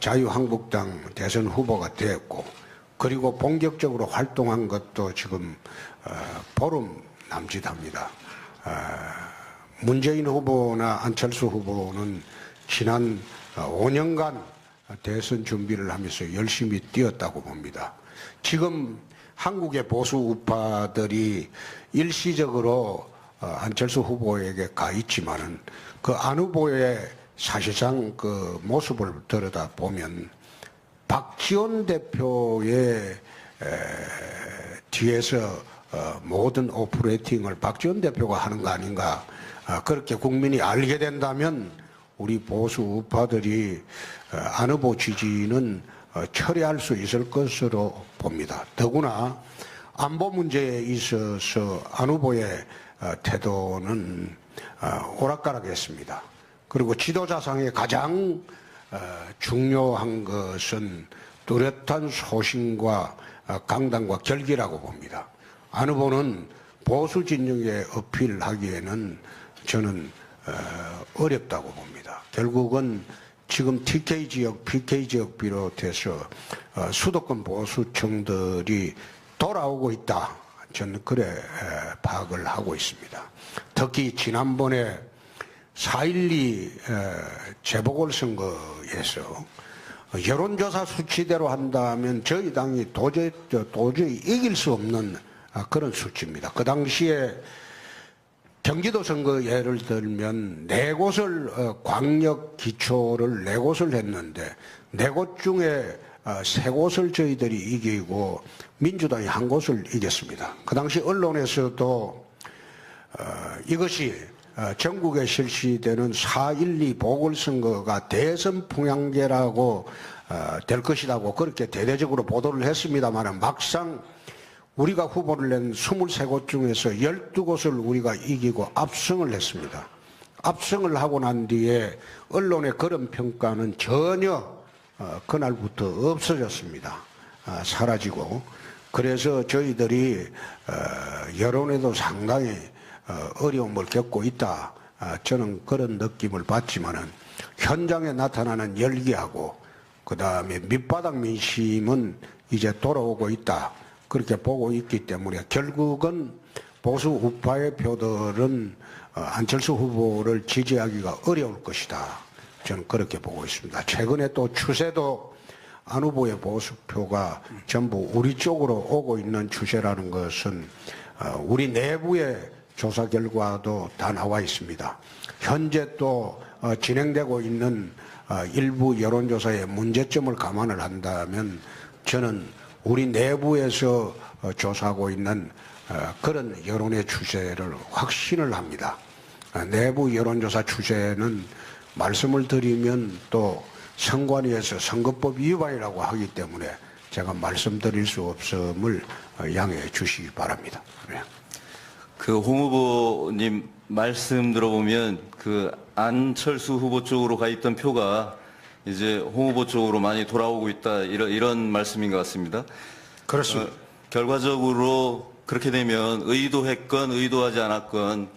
자유한국당 대선 후보가 되었고, 그리고 본격적으로 활동한 것도 지금 보름 남짓합니다. 문재인 후보나 안철수 후보는 지난 5년간 대선 준비를 하면서 열심히 뛰었다고 봅니다. 지금 한국의 보수 우파들이 일시적으로 안철수 후보에게 가 있지만은 그 안 후보의 사실상 그 모습을 들여다보면 박지원 대표의 뒤에서 모든 오퍼레이팅을 박지원 대표가 하는 거 아닌가, 그렇게 국민이 알게 된다면 우리 보수 우파들이 안 후보 지지는 처리할 수 있을 것으로 봅니다. 더구나 안보 문제에 있어서 안 후보의 태도는 오락가락했습니다. 그리고 지도자상의 가장 중요한 것은 뚜렷한 소신과 강단과 결기라고 봅니다. 안 후보는 보수 진영에 어필하기에는 저는 어렵다고 봅니다. 결국은 지금 TK 지역, PK 지역 비롯해서 수도권 보수층들이 돌아오고 있다, 저는 그래 파악을 하고 있습니다. 특히 지난번에 4.12 재보궐선거에서 여론조사 수치대로 한다면 저희 당이 도저히 이길 수 없는 그런 수치입니다. 그 당시에 경기도 선거 예를 들면 4곳을 광역 기초를 4곳을 했는데 4곳 중에 3곳을 저희들이 이기고 민주당이 1곳을 이겼습니다. 그 당시 언론에서도 이것이 전국에 실시되는 4.12 보궐선거가 대선 풍향계라고 될 것이라고 그렇게 대대적으로 보도를 했습니다만, 막상 우리가 후보를 낸 23곳 중에서 12곳을 우리가 이기고 압승을 했습니다. 압승을 하고 난 뒤에 언론의 그런 평가는 전혀 그날부터 없어졌습니다. 사라지고. 그래서 저희들이 여론에도 상당히 어려움을 겪고 있다, 저는 그런 느낌을 받지만은 현장에 나타나는 열기하고 그 다음에 밑바닥 민심은 이제 돌아오고 있다, 그렇게 보고 있기 때문에 결국은 보수 우파의 표들은 안철수 후보를 지지하기가 어려울 것이다, 저는 그렇게 보고 있습니다. 최근에 또 추세도 안 후보의 보수표가 전부 우리 쪽으로 오고 있는 추세라는 것은 우리 내부의 조사 결과도 다 나와 있습니다. 현재 또 진행되고 있는 일부 여론조사의 문제점을 감안을 한다면 저는 우리 내부에서 조사하고 있는 그런 여론의 추세를 확신을 합니다. 내부 여론조사 추세는 말씀을 드리면 또 선관위에서 선거법 위반이라고 하기 때문에 제가 말씀드릴 수 없음을 양해해 주시기 바랍니다. 네. 홍 후보님 말씀 들어보면 안철수 후보 쪽으로 가 있던 표가 이제 홍 후보 쪽으로 많이 돌아오고 있다, 이런 말씀인 것 같습니다. 그렇습니다. 결과적으로 그렇게 되면 의도했건 의도하지 않았건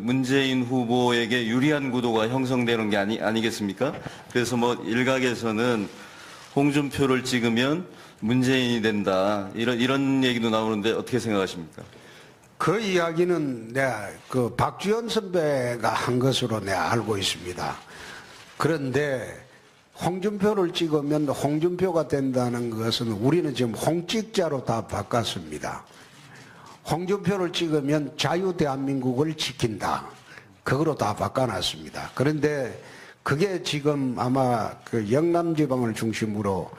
문재인 후보에게 유리한 구도가 형성되는 게 아니겠습니까? 그래서 일각에서는 홍준표를 찍으면 문재인이 된다, 이런 얘기도 나오는데 어떻게 생각하십니까? 그 이야기는 내가 박지원 선배가 한 것으로 내가 알고 있습니다. 그런데 홍준표를 찍으면 홍준표가 된다는 것은 우리는 지금 홍찍자로 다 바꿨습니다. 홍준표를 찍으면 자유대한민국을 지킨다, 그거로 다 바꿔놨습니다. 그런데 그게 지금 아마 영남지방을 중심으로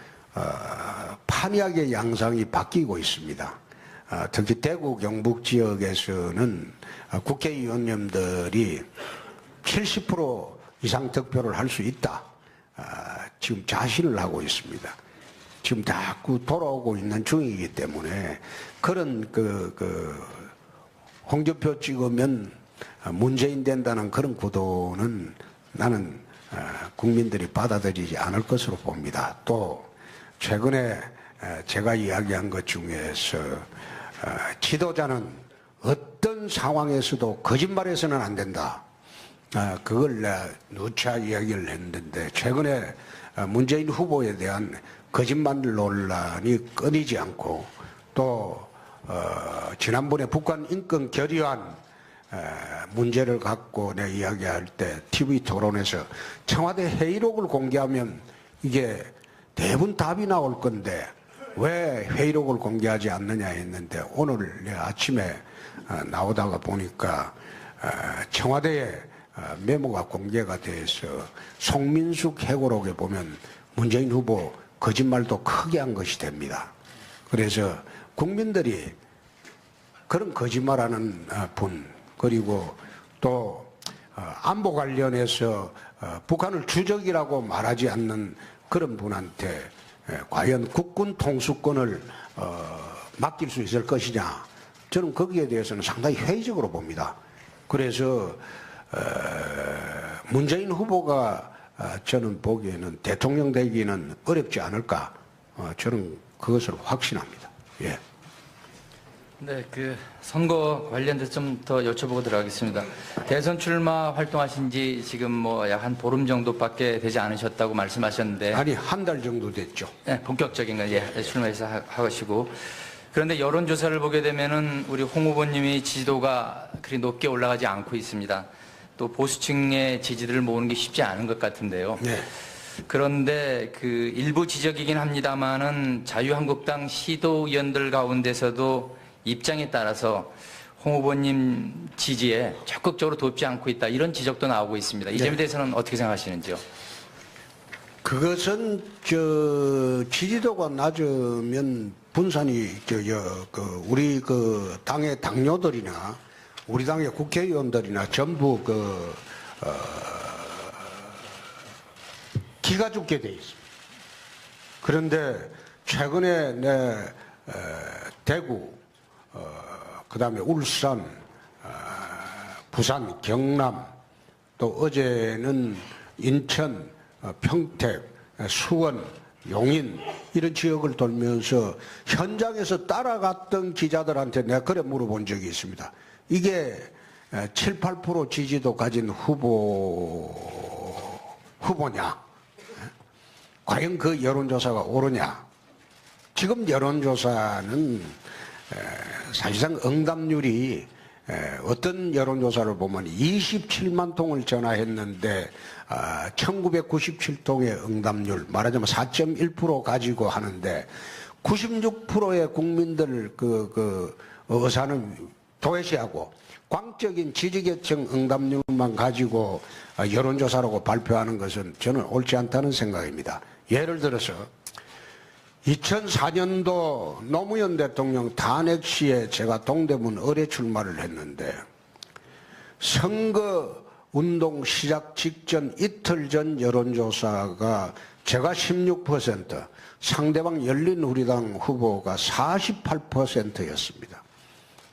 판이하게 양상이 바뀌고 있습니다. 특히 대구 경북 지역에서는 국회의원님들이 70% 이상 득표를 할 수 있다, 지금 자신을 하고 있습니다. 지금 자꾸 돌아오고 있는 중이기 때문에 그런 홍준표 찍으면 문재인 된다는 그런 구도는 나는 국민들이 받아들이지 않을 것으로 봅니다. 또 최근에 제가 이야기한 것 중에서 지도자는 어떤 상황에서도 거짓말해서는 안 된다, 그걸 누차 이야기를 했는데, 최근에 문재인 후보에 대한 거짓말 논란이 끊이지 않고 또 지난번에 북한 인권 결의안 문제를 갖고 내 이야기할 때 TV 토론에서 청와대 회의록을 공개하면 이게 대부분 답이 나올 건데 왜 회의록을 공개하지 않느냐 했는데 오늘 아침에 나오다가 보니까 청와대에 메모가 공개가 돼서 송민숙 회고록에 보면 문재인 후보 거짓말도 크게 한 것이 됩니다. 그래서 국민들이 그런 거짓말하는 분 그리고 또 안보 관련해서 북한을 주적이라고 말하지 않는 그런 분한테 과연 국군 통수권을 맡길 수 있을 것이냐 저는 거기에 대해서는 상당히 회의적으로 봅니다. 그래서 문재인 후보가 저는 보기에는 대통령 되기는 어렵지 않을까 저는 그것을 확신합니다. 예. 네, 그 선거 관련돼서 좀 더 여쭤보고 들어가겠습니다. 대선 출마 활동하신 지 지금 뭐 약 한 보름 정도밖에 되지 않으셨다고 말씀하셨는데 아니 한 달 정도 됐죠. 네, 본격적인 건 출마해서 하시고 그런데 여론조사를 보게 되면은 우리 홍 후보님이 지지도가 그리 높게 올라가지 않고 있습니다. 또 보수층의 지지들을 모으는 게 쉽지 않은 것 같은데요. 네. 그런데 그 일부 지적이긴 합니다만은 자유한국당 시도의원들 가운데서도 입장에 따라서 홍 후보님 지지에 적극적으로 돕지 않고 있다 이런 지적도 나오고 있습니다. 이 점에 대해서는 어떻게 생각하시는지요? 그것은 지지도가 낮으면 분산이 우리 그 당의 당뇨들이나 우리 당의 국회의원들이나 전부 기가 죽게 돼 있습니다. 그런데 최근에 대구 그다음에 울산, 부산, 경남 또 어제는 인천, 평택, 수원, 용인 이런 지역을 돌면서 현장에서 따라갔던 기자들한테 내가 그래 물어본 적이 있습니다. 이게 7, 8% 지지도 가진 후보냐? 과연 그 여론조사가 옳으냐? 지금 여론조사는 사실상 응답률이 어떤 여론조사를 보면 27만 통을 전화했는데 1997통의 응답률 말하자면 4.1% 가지고 하는데 96%의 국민들 그 의사는 도외시하고 광적인 지지계층 응답률만 가지고 여론조사라고 발표하는 것은 저는 옳지 않다는 생각입니다. 예를 들어서 2004년도 노무현 대통령 탄핵 시에 제가 동대문 의뢰 출마를 했는데 선거운동 시작 직전 이틀 전 여론조사가 제가 16%, 상대방 열린우리당 후보가 48%였습니다.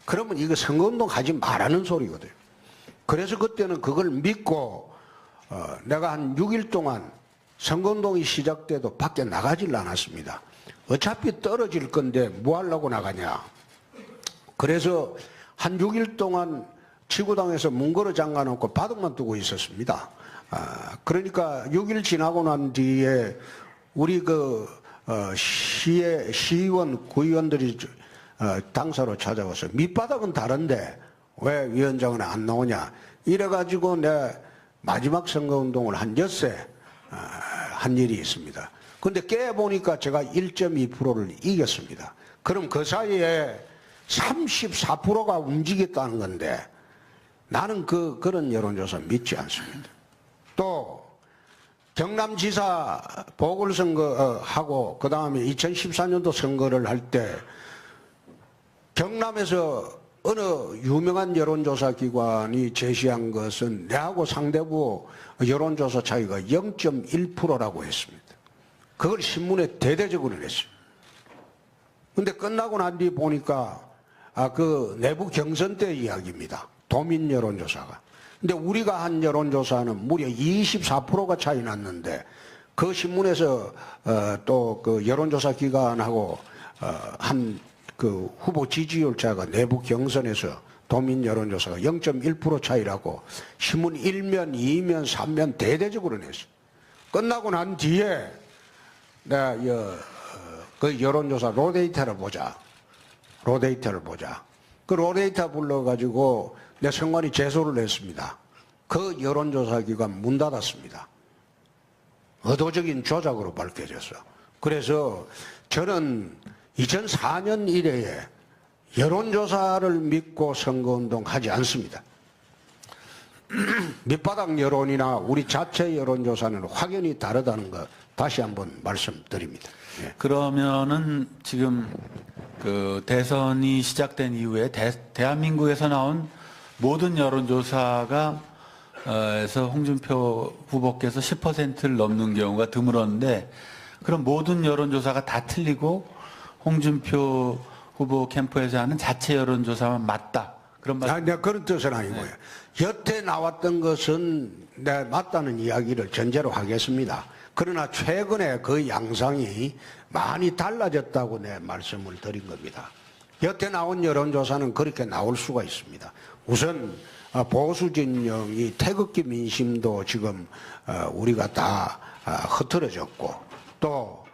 그러면 이거 선거운동 하지 말라는 소리거든요. 그래서 그때는 그걸 믿고 내가 한 6일 동안 선거운동이 시작돼도 밖에 나가질 않았습니다. 어차피 떨어질 건데 뭐 하려고 나가냐. 그래서 한 6일 동안 지구당에서 문 걸어 잠가놓고 바둑만 두고 있었습니다. 그러니까 6일 지나고 난 뒤에 우리 시의원, 구의원들이 당사로 찾아와서 밑바닥은 다른데 왜 위원장은 안 나오냐. 이래가지고 내 마지막 선거운동을 한 엿새 한 일이 있습니다. 근데 깨보니까 제가 1.2%를 이겼습니다. 그럼 그 사이에 34%가 움직였다는 건데 나는 그런 여론조사 믿지 않습니다. 또 경남지사 보궐선거하고 그 다음에 2014년도 선거를 할 때 경남에서 어느 유명한 여론조사 기관이 제시한 것은 내하고 상대부 여론조사 차이가 0.1%라고 했습니다. 그걸 신문에 대대적으로 냈어요. 근데 끝나고 난 뒤 보니까 그 내부 경선 때 이야기입니다. 도민 여론조사가. 근데 우리가 한 여론조사는 무려 24%가 차이 났는데 그 신문에서 또 그 여론조사 기관하고 한 그 후보 지지율자가 내부 경선에서 도민 여론조사가 0.1% 차이라고 신문 1면, 2면, 3면 대대적으로 냈어요. 끝나고 난 뒤에 내가 그 여론조사 로데이터를 보자. 그 로데이터 불러가지고 내 선관위 제소를 했습니다. 그 여론조사 기관 문 닫았습니다. 의도적인 조작으로 밝혀졌어. 그래서 저는 2004년 이래에 여론조사를 믿고 선거운동 하지 않습니다. 밑바닥 여론이나 우리 자체 여론조사는 확연히 다르다는 거 다시 한번 말씀드립니다. 예. 그러면은 지금 그 대선이 시작된 이후에 대한민국에서 나온 모든 여론조사가 에서 홍준표 후보께서 10%를 넘는 경우가 드물었는데 그럼 모든 여론조사가 다 틀리고 홍준표 후보 캠프에서 하는 자체 여론조사만 맞다. 그런 말. 내가 그런 뜻은 아니고요. 네. 여태 나왔던 것은 내 맞다는 이야기를 전제로 하겠습니다. 그러나 최근에 그 양상이 많이 달라졌다고 내 말씀을 드린 겁니다. 여태 나온 여론조사는 그렇게 나올 수가 있습니다. 우선 보수 진영이 태극기 민심도 지금 우리가 다 흐트러졌고 또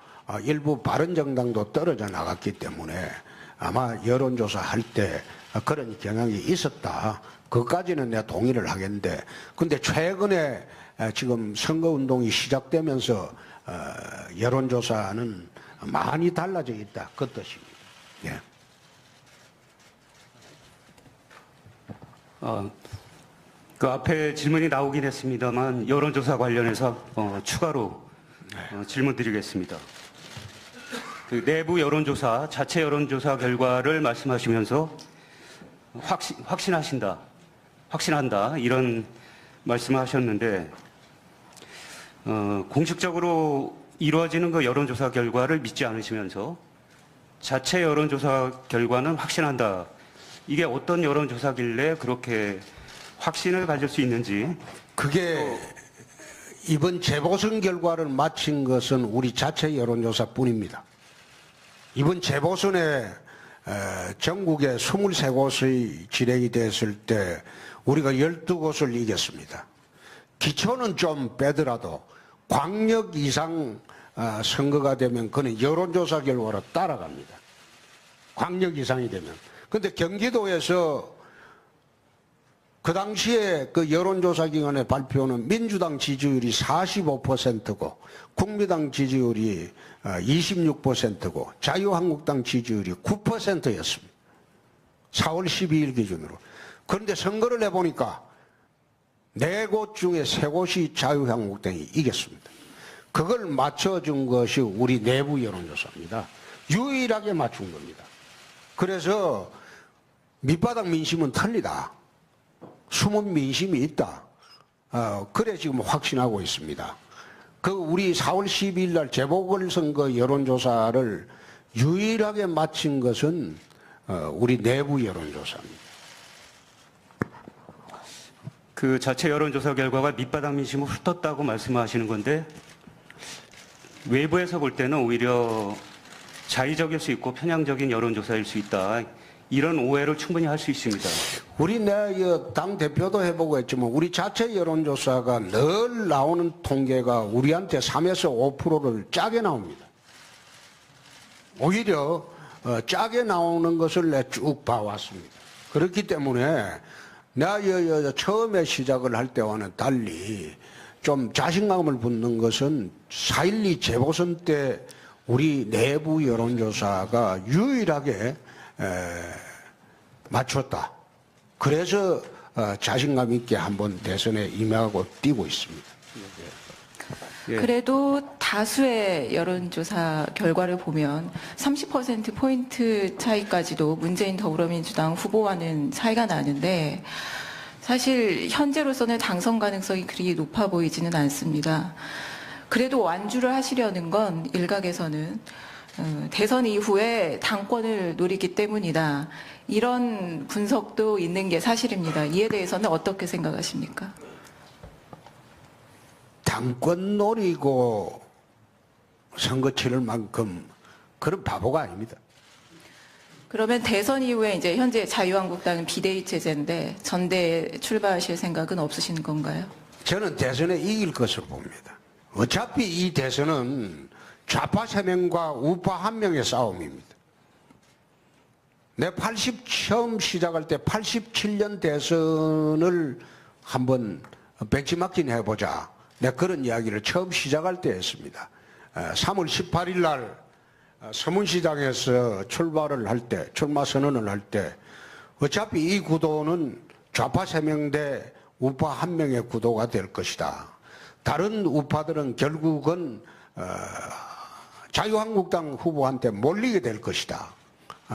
일부 바른정당도 떨어져 나갔기 때문에 아마 여론조사 할 때 그런 경향이 있었다. 그것까지는 내가 동의를 하겠는데 근데 최근에 지금 선거운동이 시작되면서 여론조사는 많이 달라져 있다. 그 뜻입니다. 예. 그 앞에 질문이 나오긴 했습니다만 여론조사 관련해서 추가로 질문드리겠습니다. 그 내부 여론조사, 자체 여론조사 결과를 말씀하시면서 확신한다 이런 말씀을 하셨는데 공식적으로 이루어지는 그 여론조사 결과를 믿지 않으시면서 자체 여론조사 결과는 확신한다. 이게 어떤 여론조사길래 그렇게 확신을 가질 수 있는지. 그게 이번 재보선 결과를 마친 것은 우리 자체 여론조사뿐입니다. 이번 재보선에 전국에 23곳의 진행이 됐을 때 우리가 12곳을 이겼습니다. 기초는 좀 빼더라도 광역 이상 선거가 되면 그는 여론조사 결과로 따라갑니다. 광역 이상이 되면. 근데 경기도에서 그 당시에 그 여론조사 기관의 발표는 민주당 지지율이 45%고 국민당 지지율이 26%고 자유한국당 지지율이 9%였습니다. 4월 12일 기준으로. 그런데 선거를 해보니까 4곳 중에 3곳이 자유한국당이 이겼습니다. 그걸 맞춰준 것이 우리 내부 여론조사입니다. 유일하게 맞춘 겁니다. 그래서 밑바닥 민심은 틀리다. 숨은 민심이 있다. 그래 지금 확신하고 있습니다. 그 우리 4월 12일 날 재보궐선거 여론조사를 유일하게 마친 것은 우리 내부 여론조사입니다. 그 자체 여론조사 결과가 밑바닥 민심을 훑었다고 말씀하시는 건데 외부에서 볼 때는 오히려 자의적일 수 있고 편향적인 여론조사일 수 있다. 이런 오해를 충분히 할 수 있습니다. 우리 당 대표도 해보고 했지만 우리 자체 여론조사가 늘 나오는 통계가 우리한테 3에서 5%를 짜게 나옵니다. 오히려 짜게 나오는 것을 내가 쭉 봐왔습니다. 그렇기 때문에 내가 처음에 시작을 할 때와는 달리 좀 자신감을 붙는 것은 4.12 재보선 때 우리 내부 여론조사가 유일하게 맞췄다. 그래서 자신감 있게 한번 대선에 임하고 뛰고 있습니다. 예. 그래도 다수의 여론조사 결과를 보면 30%포인트 차이까지도 문재인 더불어민주당 후보와는 차이가 나는데 사실 현재로서는 당선 가능성이 그리 높아 보이지는 않습니다. 그래도 완주를 하시려는 건 일각에서는 대선 이후에 당권을 노리기 때문이다. 이런 분석도 있는 게 사실입니다. 이에 대해서는 어떻게 생각하십니까? 당권 노리고 선거 치를 만큼 그런 바보가 아닙니다. 그러면 대선 이후에 이제 현재 자유한국당은 비대위 체제인데 전대에 출마하실 생각은 없으신 건가요? 저는 대선에 이길 것으로 봅니다. 어차피 이 대선은 좌파 3명과 우파 1명의 싸움입니다. 내 처음 시작할 때 87년 대선을 한번 벤치마킹 해보자. 내가 그런 이야기를 처음 시작할 때 했습니다. 3월 18일 날 서문시장에서 출마 선언을 할 때 어차피 이 구도는 좌파 3명 대 우파 1명의 구도가 될 것이다. 다른 우파들은 결국은 자유한국당 후보한테 몰리게 될 것이다.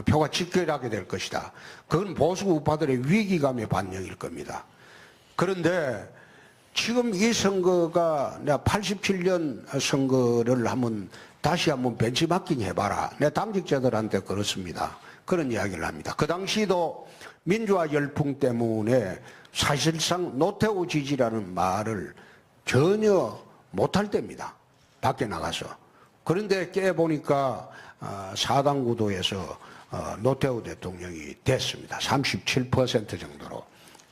표가 집결하게 될 것이다. 그건 보수 우파들의 위기감의 반영일 겁니다. 그런데 지금 이 선거가 내가 87년 선거를 다시 한번 벤치마킹 해봐라. 내 당직자들한테 그렇습니다. 그런 이야기를 합니다. 그 당시도 민주화 열풍 때문에 사실상 노태우 지지라는 말을 전혀 못할 때입니다. 밖에 나가서. 그런데 깨보니까 4당 구도에서 노태우 대통령이 됐습니다. 37% 정도로.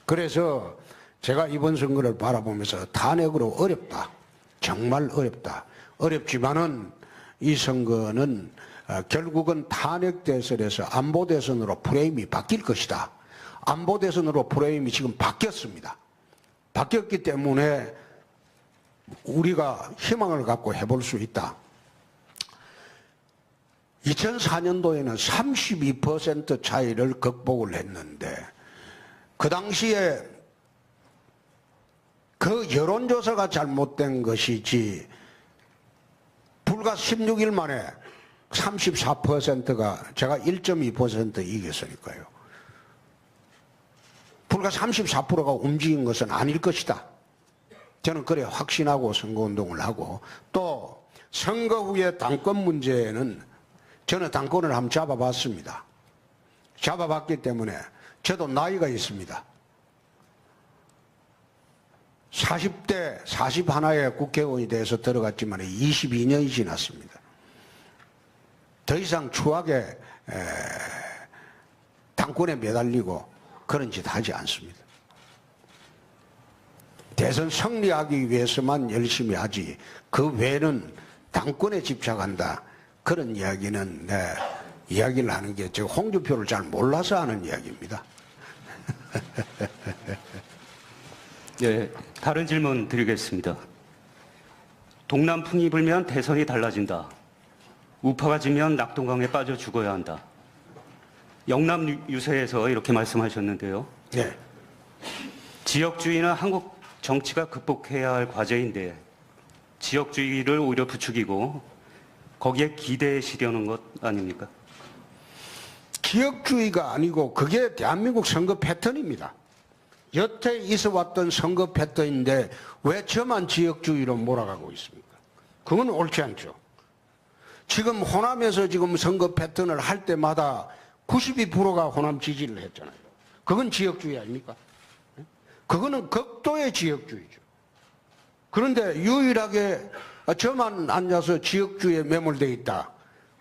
그래서 제가 이번 선거를 바라보면서 탄핵으로 어렵다. 정말 어렵다. 어렵지만은 이 선거는 결국은 탄핵 대선에서 안보 대선으로 프레임이 바뀔 것이다. 안보 대선으로 프레임이 지금 바뀌었습니다. 바뀌었기 때문에 우리가 희망을 갖고 해볼 수 있다. 2004년도에는 32% 차이를 극복을 했는데 그 당시에 그 여론조사가 잘못된 것이지 불과 16일 만에 34%가 제가 1.2% 이겼으니까요. 불과 34%가 움직인 것은 아닐 것이다. 저는 그래 확신하고 선거운동을 하고 또 선거 후에 당권 문제는 저는 당권을 한번 잡아봤습니다. 잡아봤기 때문에 저도 나이가 있습니다. 40대 41에 국회의원이 돼서 들어갔지만 22년이 지났습니다. 더 이상 추악에 당권에 매달리고 그런 짓 하지 않습니다. 대선 승리하기 위해서만 열심히 하지 그 외에는 당권에 집착한다. 그런 이야기는 이야기를 하는 게 제가 홍준표를 잘 몰라서 하는 이야기입니다. 예, 다른 질문 드리겠습니다. 동남풍이 불면 대선이 달라진다. 우파가 지면 낙동강에 빠져 죽어야 한다. 영남 유세에서 이렇게 말씀하셨는데요. 네. 지역주의는 한국 정치가 극복해야 할 과제인데 지역주의를 오히려 부추기고 거기에 기대시려는 것 아닙니까? 지역주의가 아니고 그게 대한민국 선거 패턴입니다. 여태 있어왔던 선거 패턴인데 왜 저만 지역주의로 몰아가고 있습니까? 그건 옳지 않죠. 지금 호남에서 지금 선거 패턴을 할 때마다 92%가 호남 지지를 했잖아요. 그건 지역주의 아닙니까? 그거는 극도의 지역주의죠. 그런데 유일하게 저만 앉아서 지역주의에 매몰되어 있다.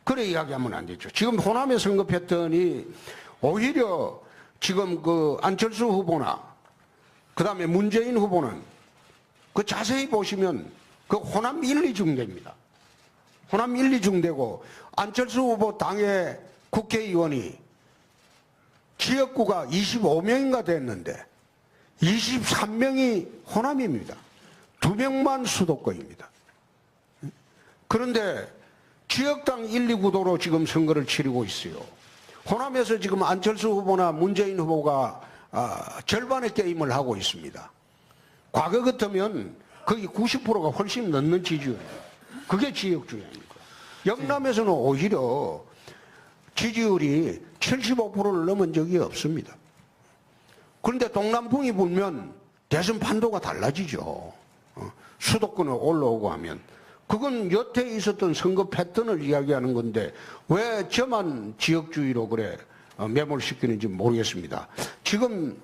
그래 이야기하면 안 되죠. 지금 호남의 선거 패턴이 오히려 지금 그 안철수 후보나 그 다음에 문재인 후보는 그 자세히 보시면 그 호남 1, 2중대입니다. 호남 1, 2중대고 안철수 후보 당의 국회의원이 지역구가 25명인가 됐는데 23명이 호남입니다. 2명만 수도권입니다. 그런데 지역당 1, 2구도로 지금 선거를 치르고 있어요. 호남에서 지금 안철수 후보나 문재인 후보가 절반의 게임을 하고 있습니다. 과거 같으면 거기 90%가 훨씬 넘는 지지율이에요. 그게 지역주의 아닙니까? 영남에서는 오히려 지지율이 75%를 넘은 적이 없습니다. 그런데 동남풍이 불면 대선 판도가 달라지죠. 수도권을 올라오고 하면. 그건 여태 있었던 선거 패턴을 이야기하는 건데 왜 저만 지역주의로 그래 매몰시키는지 모르겠습니다. 지금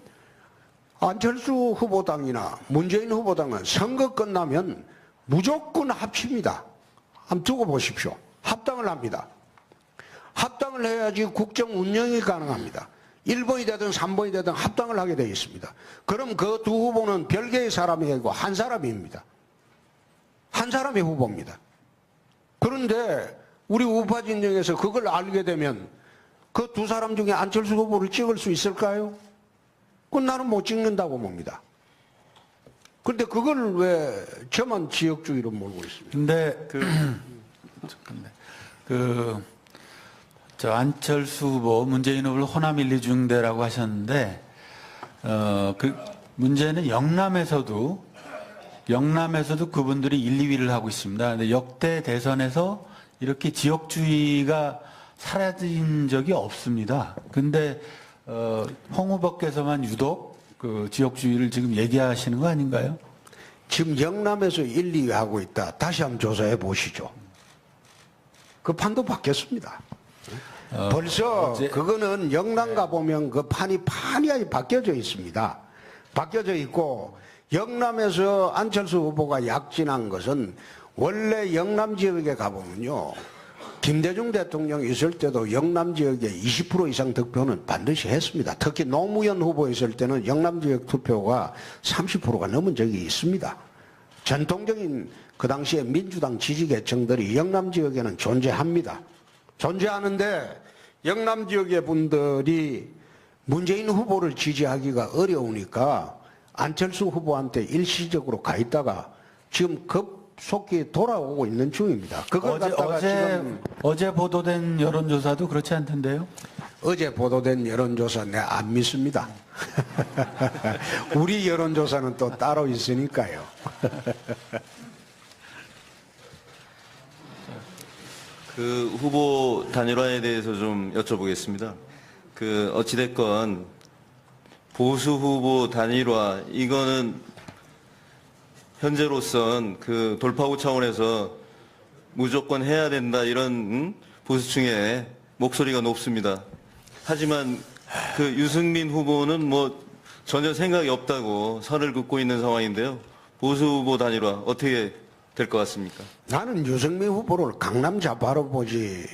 안철수 후보당이나 문재인 후보당은 선거 끝나면 무조건 합칩니다. 한번 두고 보십시오. 합당을 합니다. 합당을 해야지 국정 운영이 가능합니다. 1번이 되든 3번이 되든 합당을 하게 되어 있습니다. 그럼 그 두 후보는 별개의 사람이 아니고 한 사람입니다. 한 사람의 후보입니다. 그런데 우리 우파 진영에서 그걸 알게 되면 그 두 사람 중에 안철수 후보를 찍을 수 있을까요? 그건 나는 못 찍는다고 봅니다. 그런데 그걸 왜 저만 지역주의로 몰고 있습니다. 근데 저 안철수 후보, 문재인 후보를 호남 1, 2중대라고 하셨는데, 그 문제는 영남에서도 그분들이 1, 2위를 하고 있습니다. 근데 역대 대선에서 이렇게 지역주의가 사라진 적이 없습니다. 근데 홍 후보께서만 유독 그 지역주의를 지금 얘기하시는 거 아닌가요? 지금 영남에서 1, 2위 하고 있다. 다시 한번 조사해 보시죠. 그 판도 바뀌었습니다. 벌써 그거는 영남 가보면 그 판이 바뀌어져 있습니다. 바뀌어져 있고 영남에서 안철수 후보가 약진한 것은 원래 영남 지역에 가보면요. 김대중 대통령 있을 때도 영남 지역에 20% 이상 득표는 반드시 했습니다. 특히 노무현 후보 있을 때는 영남 지역 투표가 30%가 넘은 적이 있습니다. 전통적인 그 당시에 민주당 지지 계층들이 영남 지역에는 존재합니다. 존재하는데 영남 지역의 분들이 문재인 후보를 지지하기가 어려우니까 안철수 후보한테 일시적으로 가 있다가 지금 급속히 돌아오고 있는 중입니다. 그걸 갖다가 어제 보도된 여론조사도 그렇지 않던데요? 어제 보도된 여론조사 내 안 믿습니다. 우리 여론조사는 또 따로 있으니까요. 그 후보 단일화에 대해서 좀 여쭤보겠습니다. 그 어찌됐건 보수 후보 단일화 이거는 현재로선 그 돌파구 차원에서 무조건 해야 된다 이런 보수층의 목소리가 높습니다. 하지만 그 유승민 후보는 뭐 전혀 생각이 없다고 선을 긋고 있는 상황인데요. 보수 후보 단일화 어떻게 될 것 같습니까? 나는 유승민 후보를 강남 좌파로 보지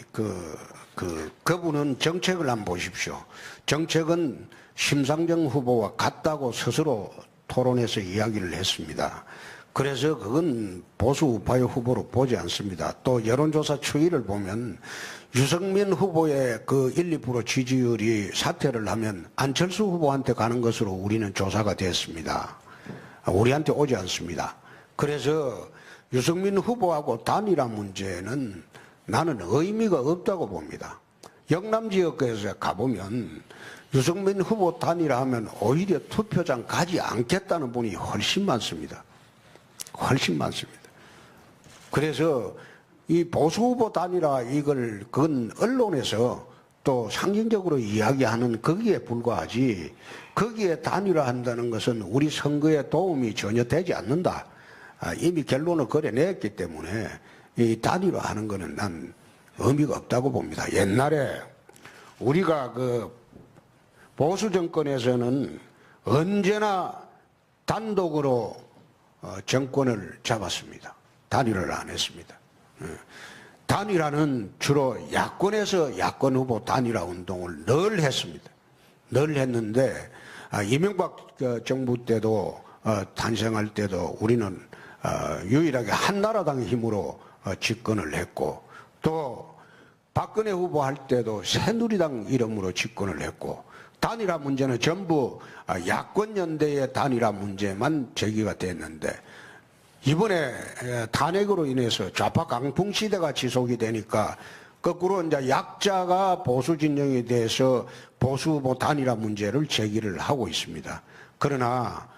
그분은 정책을 한번 보십시오. 정책은 심상정 후보와 같다고 스스로 토론에서 이야기를 했습니다. 그래서 그건 보수 우파의 후보로 보지 않습니다. 또 여론조사 추이를 보면 유승민 후보의 그 1, 2% 지지율이 사퇴를 하면 안철수 후보한테 가는 것으로 우리는 조사가 됐습니다. 우리한테 오지 않습니다. 그래서 유승민 후보하고 단일화 문제는 나는 의미가 없다고 봅니다. 영남 지역에서 가보면 유승민 후보 단일화하면 오히려 투표장 가지 않겠다는 분이 훨씬 많습니다. 훨씬 많습니다. 그래서 이 보수 후보 단일화 그건 언론에서 또 상징적으로 이야기하는 거기에 불과하지 거기에 단일화한다는 것은 우리 선거에 도움이 전혀 되지 않는다. 이미 결론을 그려냈기 때문에 이 단일화하는 거는 난 의미가 없다고 봅니다. 옛날에 우리가 그 보수 정권에서는 언제나 단독으로 정권을 잡았습니다. 단일화를 안 했습니다. 단일화는 주로 야권에서 야권 후보 단일화 운동을 늘 했습니다. 늘 했는데 이명박 정부 때도 탄생할 때도 우리는 유일하게 한나라당의 힘으로 집권을 했고 또 박근혜 후보 할 때도 새누리당 이름으로 집권을 했고 단일화 문제는 전부 야권 연대의 단일화 문제만 제기가 됐는데 이번에 탄핵으로 인해서 좌파 강풍 시대가 지속이 되니까 거꾸로 이제 약자가 보수 진영에 대해서 보수 후보 단일화 문제를 제기를 하고 있습니다. 그러나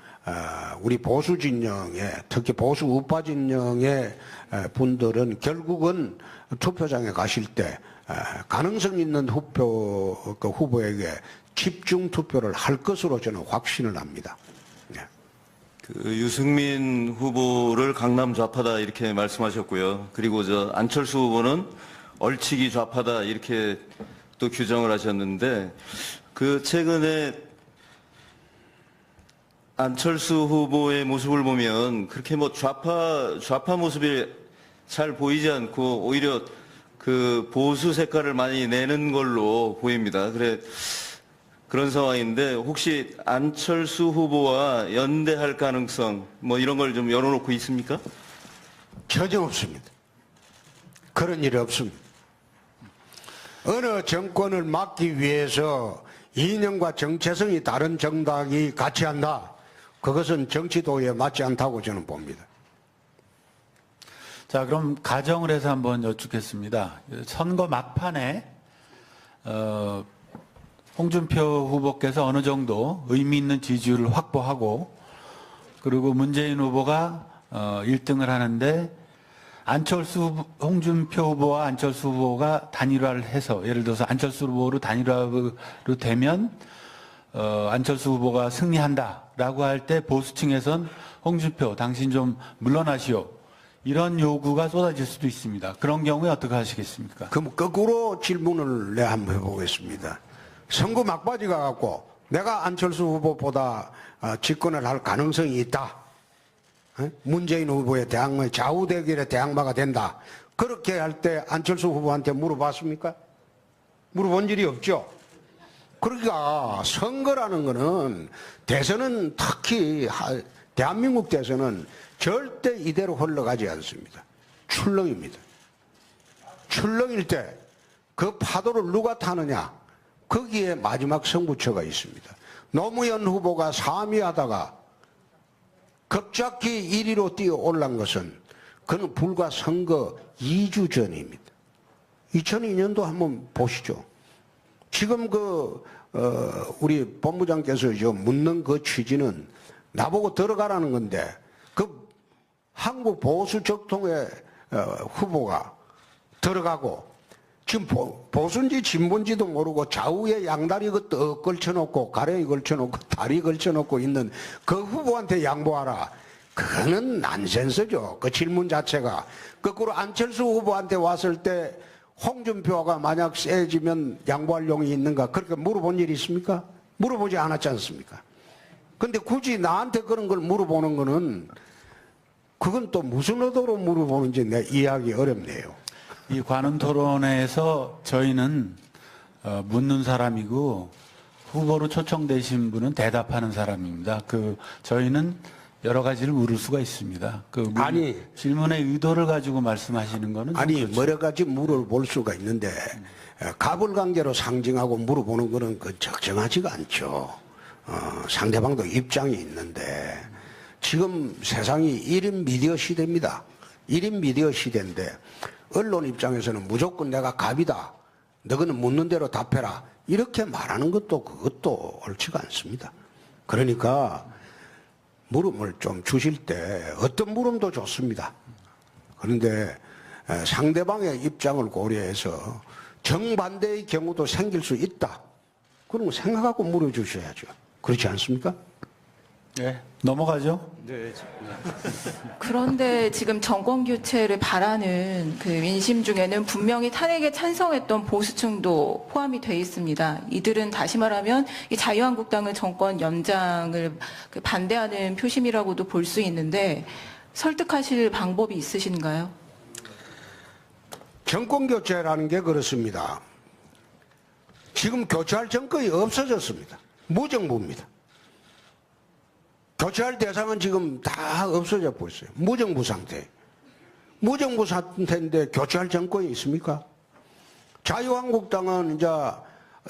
우리 보수 진영에 특히 보수 우파 진영의 분들은 결국은 투표장에 가실 때 가능성 있는 후보에게 집중 투표를 할 것으로 저는 확신을 합니다. 네. 그 유승민 후보를 강남 좌파다 이렇게 말씀하셨고요. 그리고 저 안철수 후보는 얼치기 좌파다 이렇게 또 규정을 하셨는데 그 최근에 안철수 후보의 모습을 보면 그렇게 뭐 좌파 모습이 잘 보이지 않고 오히려 그 보수 색깔을 많이 내는 걸로 보입니다. 그런 상황인데 혹시 안철수 후보와 연대할 가능성 뭐 이런 걸 좀 열어놓고 있습니까? 전혀 없습니다. 그런 일이 없습니다. 어느 정권을 막기 위해서 이념과 정체성이 다른 정당이 같이 한다. 그것은 정치도에 맞지 않다고 저는 봅니다. 자, 그럼 가정을 해서 한번 여쭙겠습니다. 선거 막판에 홍준표 후보께서 어느 정도 의미 있는 지지율을 확보하고 그리고 문재인 후보가 1등을 하는데 홍준표 후보와 안철수 후보가 단일화를 해서 예를 들어서 안철수 후보로 단일화로 되면 안철수 후보가 승리한다라고 할 때 보수층에선 홍준표 당신 좀 물러나시오. 이런 요구가 쏟아질 수도 있습니다. 그런 경우에 어떻게 하시겠습니까? 그럼 거꾸로 질문을 내가 한번 해보겠습니다. 선거 막바지 가갖고 내가 안철수 후보보다 집권을 할 가능성이 있다. 문재인 후보의 대항마, 좌우 대결의 대항마가 된다. 그렇게 할 때 안철수 후보한테 물어봤습니까? 물어본 일이 없죠. 그러니까 선거라는 거는 대선은 특히 대한민국 대선은 절대 이대로 흘러가지 않습니다. 출렁입니다. 출렁일 때 그 파도를 누가 타느냐? 거기에 마지막 승부처가 있습니다. 노무현 후보가 3위 하다가 급작히 1위로 뛰어 올란 것은 그는 불과 선거 2주 전입니다. 2002년도 한번 보시죠. 지금 우리 본부장께서 묻는 그 취지는 나보고 들어가라는 건데 그 한국 보수 적통의 후보가 들어가고 지금 보수인지 진보인지도 모르고 좌우에 양다리 떡 걸쳐놓고 가랭이 걸쳐놓고 다리 걸쳐놓고 있는 그 후보한테 양보하라. 그거는 난센스죠. 그 질문 자체가. 거꾸로 안철수 후보한테 왔을 때 홍준표가 만약 세지면 양보할 용이 있는가 그렇게 물어본 일이 있습니까? 물어보지 않았지 않습니까? 근데 굳이 나한테 그런 걸 물어보는 거는 그건 또 무슨 의도로 물어보는지 내 이해하기 어렵네요. 이 관훈 토론회에서 저희는 묻는 사람이고 후보로 초청되신 분은 대답하는 사람입니다. 저희는 여러 가지를 물을 수가 있습니다. 아니, 질문의 의도를 가지고 말씀하시는 거는 아니 그렇죠. 여러 가지 물어볼 수가 있는데 가불관계로 상징하고 물어보는 거는 적정하지가 않죠. 상대방도 입장이 있는데 지금 세상이 1인 미디어 시대입니다. 1인 미디어 시대인데 언론 입장에서는 무조건 내가 갑이다. 너희는 묻는 대로 답해라. 이렇게 말하는 그것도 옳지가 않습니다. 그러니까 물음을 좀 주실 때 어떤 물음도 좋습니다. 그런데 상대방의 입장을 고려해서 정반대의 경우도 생길 수 있다. 그럼 생각하고 물어주셔야죠. 그렇지 않습니까? 네, 넘어가죠. 네. 그런데 지금 정권 교체를 바라는 그 민심 중에는 분명히 탄핵에 찬성했던 보수층도 포함이 돼 있습니다. 이들은 다시 말하면 이 자유한국당은 정권 연장을 반대하는 표심이라고도 볼 수 있는데 설득하실 방법이 있으신가요? 정권 교체라는 게 그렇습니다. 지금 교체할 정권이 없어졌습니다. 무정부입니다. 교체할 대상은 지금 다 없어져 버렸어요. 무정부 상태. 무정부 상태인데 교체할 정권이 있습니까? 자유한국당은 이제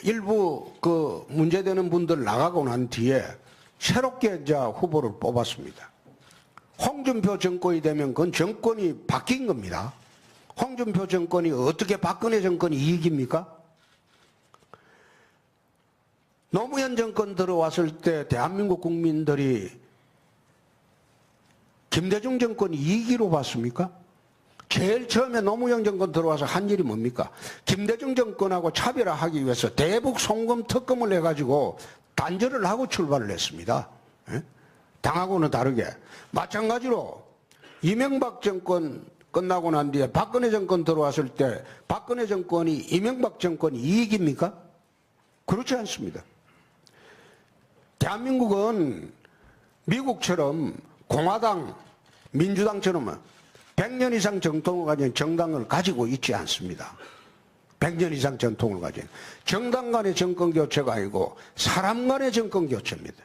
일부 문제되는 분들 나가고 난 뒤에 새롭게 이제 후보를 뽑았습니다. 홍준표 정권이 되면 그건 정권이 바뀐 겁니다. 홍준표 정권이 어떻게 박근혜 정권이 이익입니까? 노무현 정권 들어왔을 때 대한민국 국민들이 김대중 정권 이익으로 봤습니까? 제일 처음에 노무현 정권 들어와서 한 일이 뭡니까? 김대중 정권하고 차별화하기 위해서 대북 송금 특검을 해가지고 단절을 하고 출발을 했습니다. 당하고는 다르게. 마찬가지로 이명박 정권 끝나고 난 뒤에 박근혜 정권 들어왔을 때 박근혜 정권이 이명박 정권이 이익입니까? 그렇지 않습니다. 대한민국은 미국처럼 공화당, 민주당처럼 100년 이상 전통을 가진 정당을 가지고 있지 않습니다. 100년 이상 전통을 가진 정당 간의 정권 교체가 아니고 사람 간의 정권 교체입니다.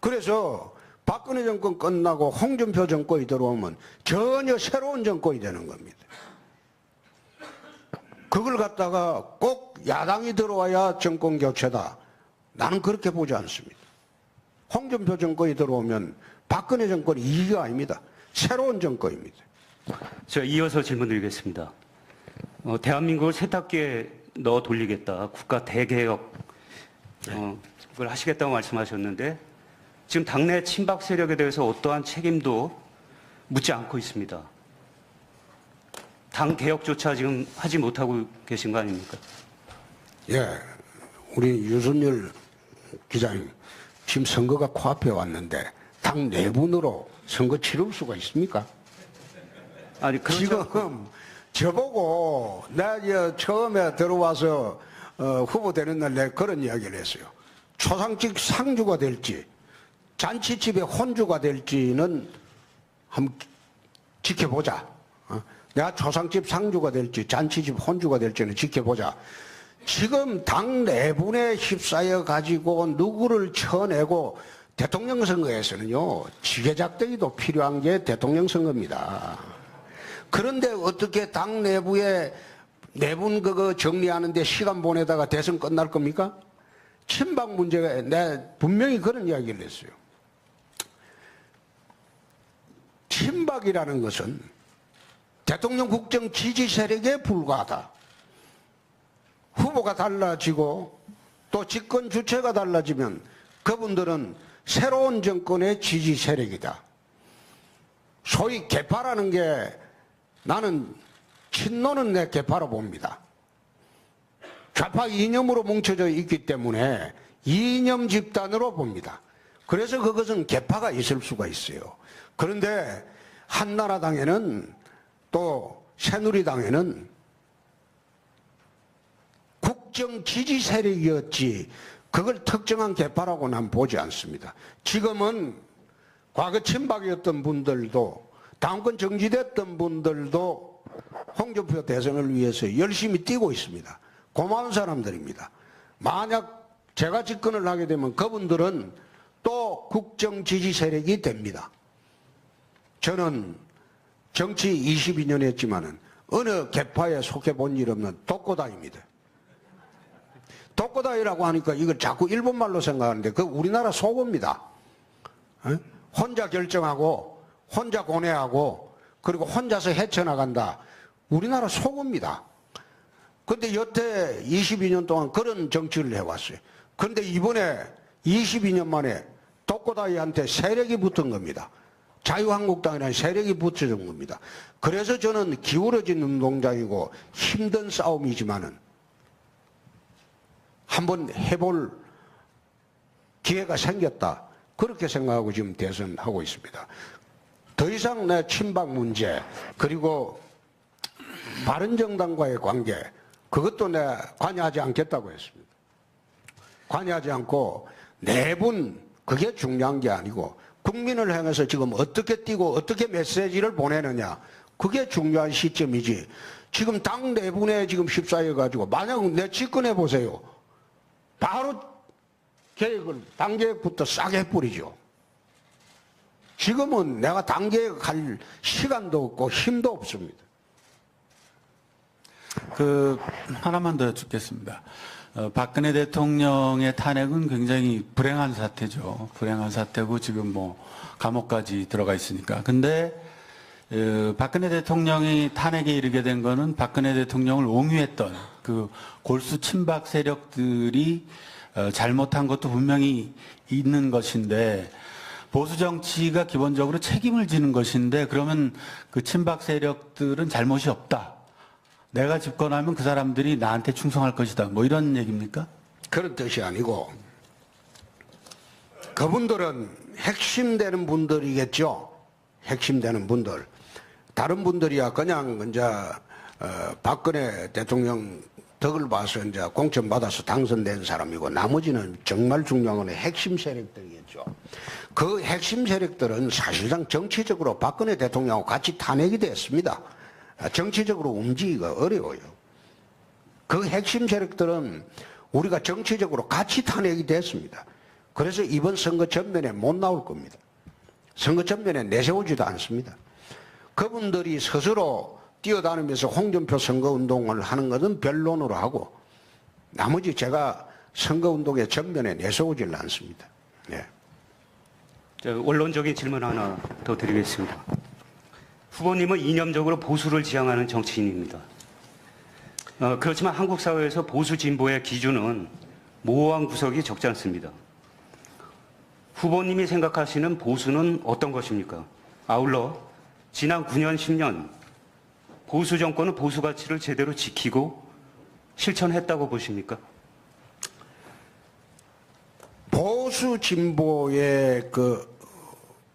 그래서 박근혜 정권 끝나고 홍준표 정권이 들어오면 전혀 새로운 정권이 되는 겁니다. 그걸 갖다가 꼭 야당이 들어와야 정권 교체다. 나는 그렇게 보지 않습니다. 홍준표 정권이 들어오면 박근혜 정권이 이기가 아닙니다. 새로운 정권입니다. 제가 이어서 질문 드리겠습니다. 대한민국을 세탁기에 넣어 돌리겠다. 국가 대개혁 그걸 하시겠다고 말씀하셨는데 지금 당내 친박 세력에 대해서 어떠한 책임도 묻지 않고 있습니다. 당 개혁조차 지금 하지 못하고 계신 거 아닙니까? 예, 우리 유순열 기자님, 지금 선거가 코앞에 왔는데 당 내분으로 선거 치를 수가 있습니까? 아니 지금 저보고 내가 처음에 들어와서 후보 되는 날 내가 그런 이야기를 했어요. 초상집 상주가 될지 잔치집의 혼주가 될지는 한번 지켜보자. 내가 초상집 상주가 될지 잔치집 혼주가 될지는 지켜보자. 지금 당 내분에 휩싸여 가지고 누구를 쳐내고 대통령 선거에서는요, 지게작대기도 필요한 게 대통령 선거입니다. 그런데 어떻게 당 내부에 내분 그거 정리하는데 시간 보내다가 대선 끝날 겁니까? 친박 문제가, 내가 분명히 그런 이야기를 했어요. 친박이라는 것은 대통령 국정 지지 세력에 불과하다. 후보가 달라지고 또 집권 주체가 달라지면 그분들은 새로운 정권의 지지 세력이다. 소위 개파라는 게 나는 친노는 내 개파로 봅니다. 좌파 이념으로 뭉쳐져 있기 때문에 이념 집단으로 봅니다. 그래서 그것은 개파가 있을 수가 있어요. 그런데 한나라당에는 또 새누리당에는 국정 지지 세력이었지 그걸 특정한 개파라고 난 보지 않습니다. 지금은 과거 친박이었던 분들도 당권 정지됐던 분들도 홍준표 대선을 위해서 열심히 뛰고 있습니다. 고마운 사람들입니다. 만약 제가 집권을 하게 되면 그분들은 또 국정 지지 세력이 됩니다. 저는 정치 22년 했지만은 어느 개파에 속해 본 일 없는 독고다입니다. 독고다이라고 하니까 이걸 자꾸 일본말로 생각하는데 그 우리나라 속어입니다. 혼자 결정하고 혼자 고뇌하고 그리고 혼자서 헤쳐나간다. 우리나라 속어입니다. 그런데 여태 22년 동안 그런 정치를 해왔어요. 그런데 이번에 22년 만에 독고다이한테 세력이 붙은 겁니다. 자유한국당이라는 세력이 붙여준 겁니다. 그래서 저는 기울어진 운동장이고 힘든 싸움이지만은 한번 해볼 기회가 생겼다. 그렇게 생각하고 지금 대선하고 있습니다. 더 이상 내 친박 문제 그리고 바른정당과의 관계 그것도 내가 관여하지 않겠다고 했습니다. 관여하지 않고 내분 그게 중요한 게 아니고 국민을 향해서 지금 어떻게 뛰고 어떻게 메시지를 보내느냐 그게 중요한 시점이지. 지금 당 내분에 지금 휩싸여 가지고 만약 내 집권해 보세요. 바로 계획을 당 계획부터 싸게 뿌리죠. 지금은 내가 당 계획할 시간도 없고 힘도 없습니다. 하나만 더 여쭙겠습니다. 박근혜 대통령의 탄핵은 굉장히 불행한 사태죠. 불행한 사태고 지금 뭐 감옥까지 들어가 있으니까. 근데 박근혜 대통령이 탄핵에 이르게 된 거는 박근혜 대통령을 옹유했던 그 골수 친박 세력들이 잘못한 것도 분명히 있는 것인데 보수 정치가 기본적으로 책임을 지는 것인데 그러면 그 친박 세력들은 잘못이 없다. 내가 집권하면 그 사람들이 나한테 충성할 것이다. 뭐 이런 얘기입니까? 그런 뜻이 아니고 그분들은 핵심되는 분들이겠죠. 핵심되는 분들. 다른 분들이야 그냥 이제 박근혜 대통령 덕을 봐서 이제 공천 받아서 당선된 사람이고 나머지는 정말 중요한 건 핵심 세력들이겠죠. 그 핵심 세력들은 사실상 정치적으로 박근혜 대통령하고 같이 탄핵이 됐습니다. 정치적으로 움직이기가 어려워요. 그 핵심 세력들은 우리가 정치적으로 같이 탄핵이 됐습니다. 그래서 이번 선거 전면에 못 나올 겁니다. 선거 전면에 내세우지도 않습니다. 그분들이 스스로 뛰어다니면서 홍준표 선거운동을 하는 것은 변론으로 하고 나머지 제가 선거운동의 전면에 내세우질 않습니다. 네. 원론적인 질문 하나 더 드리겠습니다. 후보님은 이념적으로 보수를 지향하는 정치인입니다. 그렇지만 한국 사회에서 보수 진보의 기준은 모호한 구석이 적지 않습니다. 후보님이 생각하시는 보수는 어떤 것입니까? 아울러 지난 9년, 10년 보수 정권은 보수 가치를 제대로 지키고 실천했다고 보십니까? 보수 진보의 그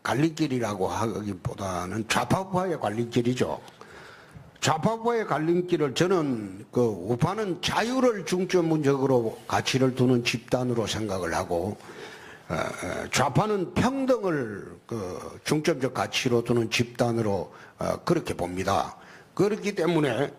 갈림길이라고 하기보다는 좌파우파의 갈림길이죠. 좌파우파의 갈림길을 저는 그 우파는 자유를 중점적으로 가치를 두는 집단으로 생각을 하고 좌파는 평등을 그 중점적 가치로 두는 집단으로 그렇게 봅니다. 그렇기 때문에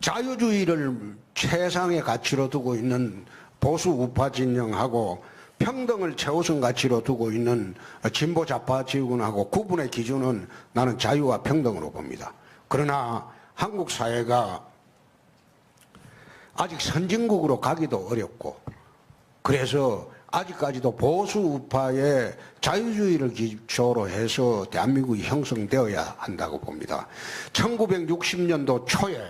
자유주의를 최상의 가치로 두고 있는 보수 우파 진영하고 평등을 최우선 가치로 두고 있는 진보 좌파 지구군하고 구분의 기준은 나는 자유와 평등으로 봅니다. 그러나 한국 사회가 아직 선진국으로 가기도 어렵고 그래서 아직까지도 보수 우파의 자유주의를 기초로 해서 대한민국이 형성되어야 한다고 봅니다. 1960년도 초에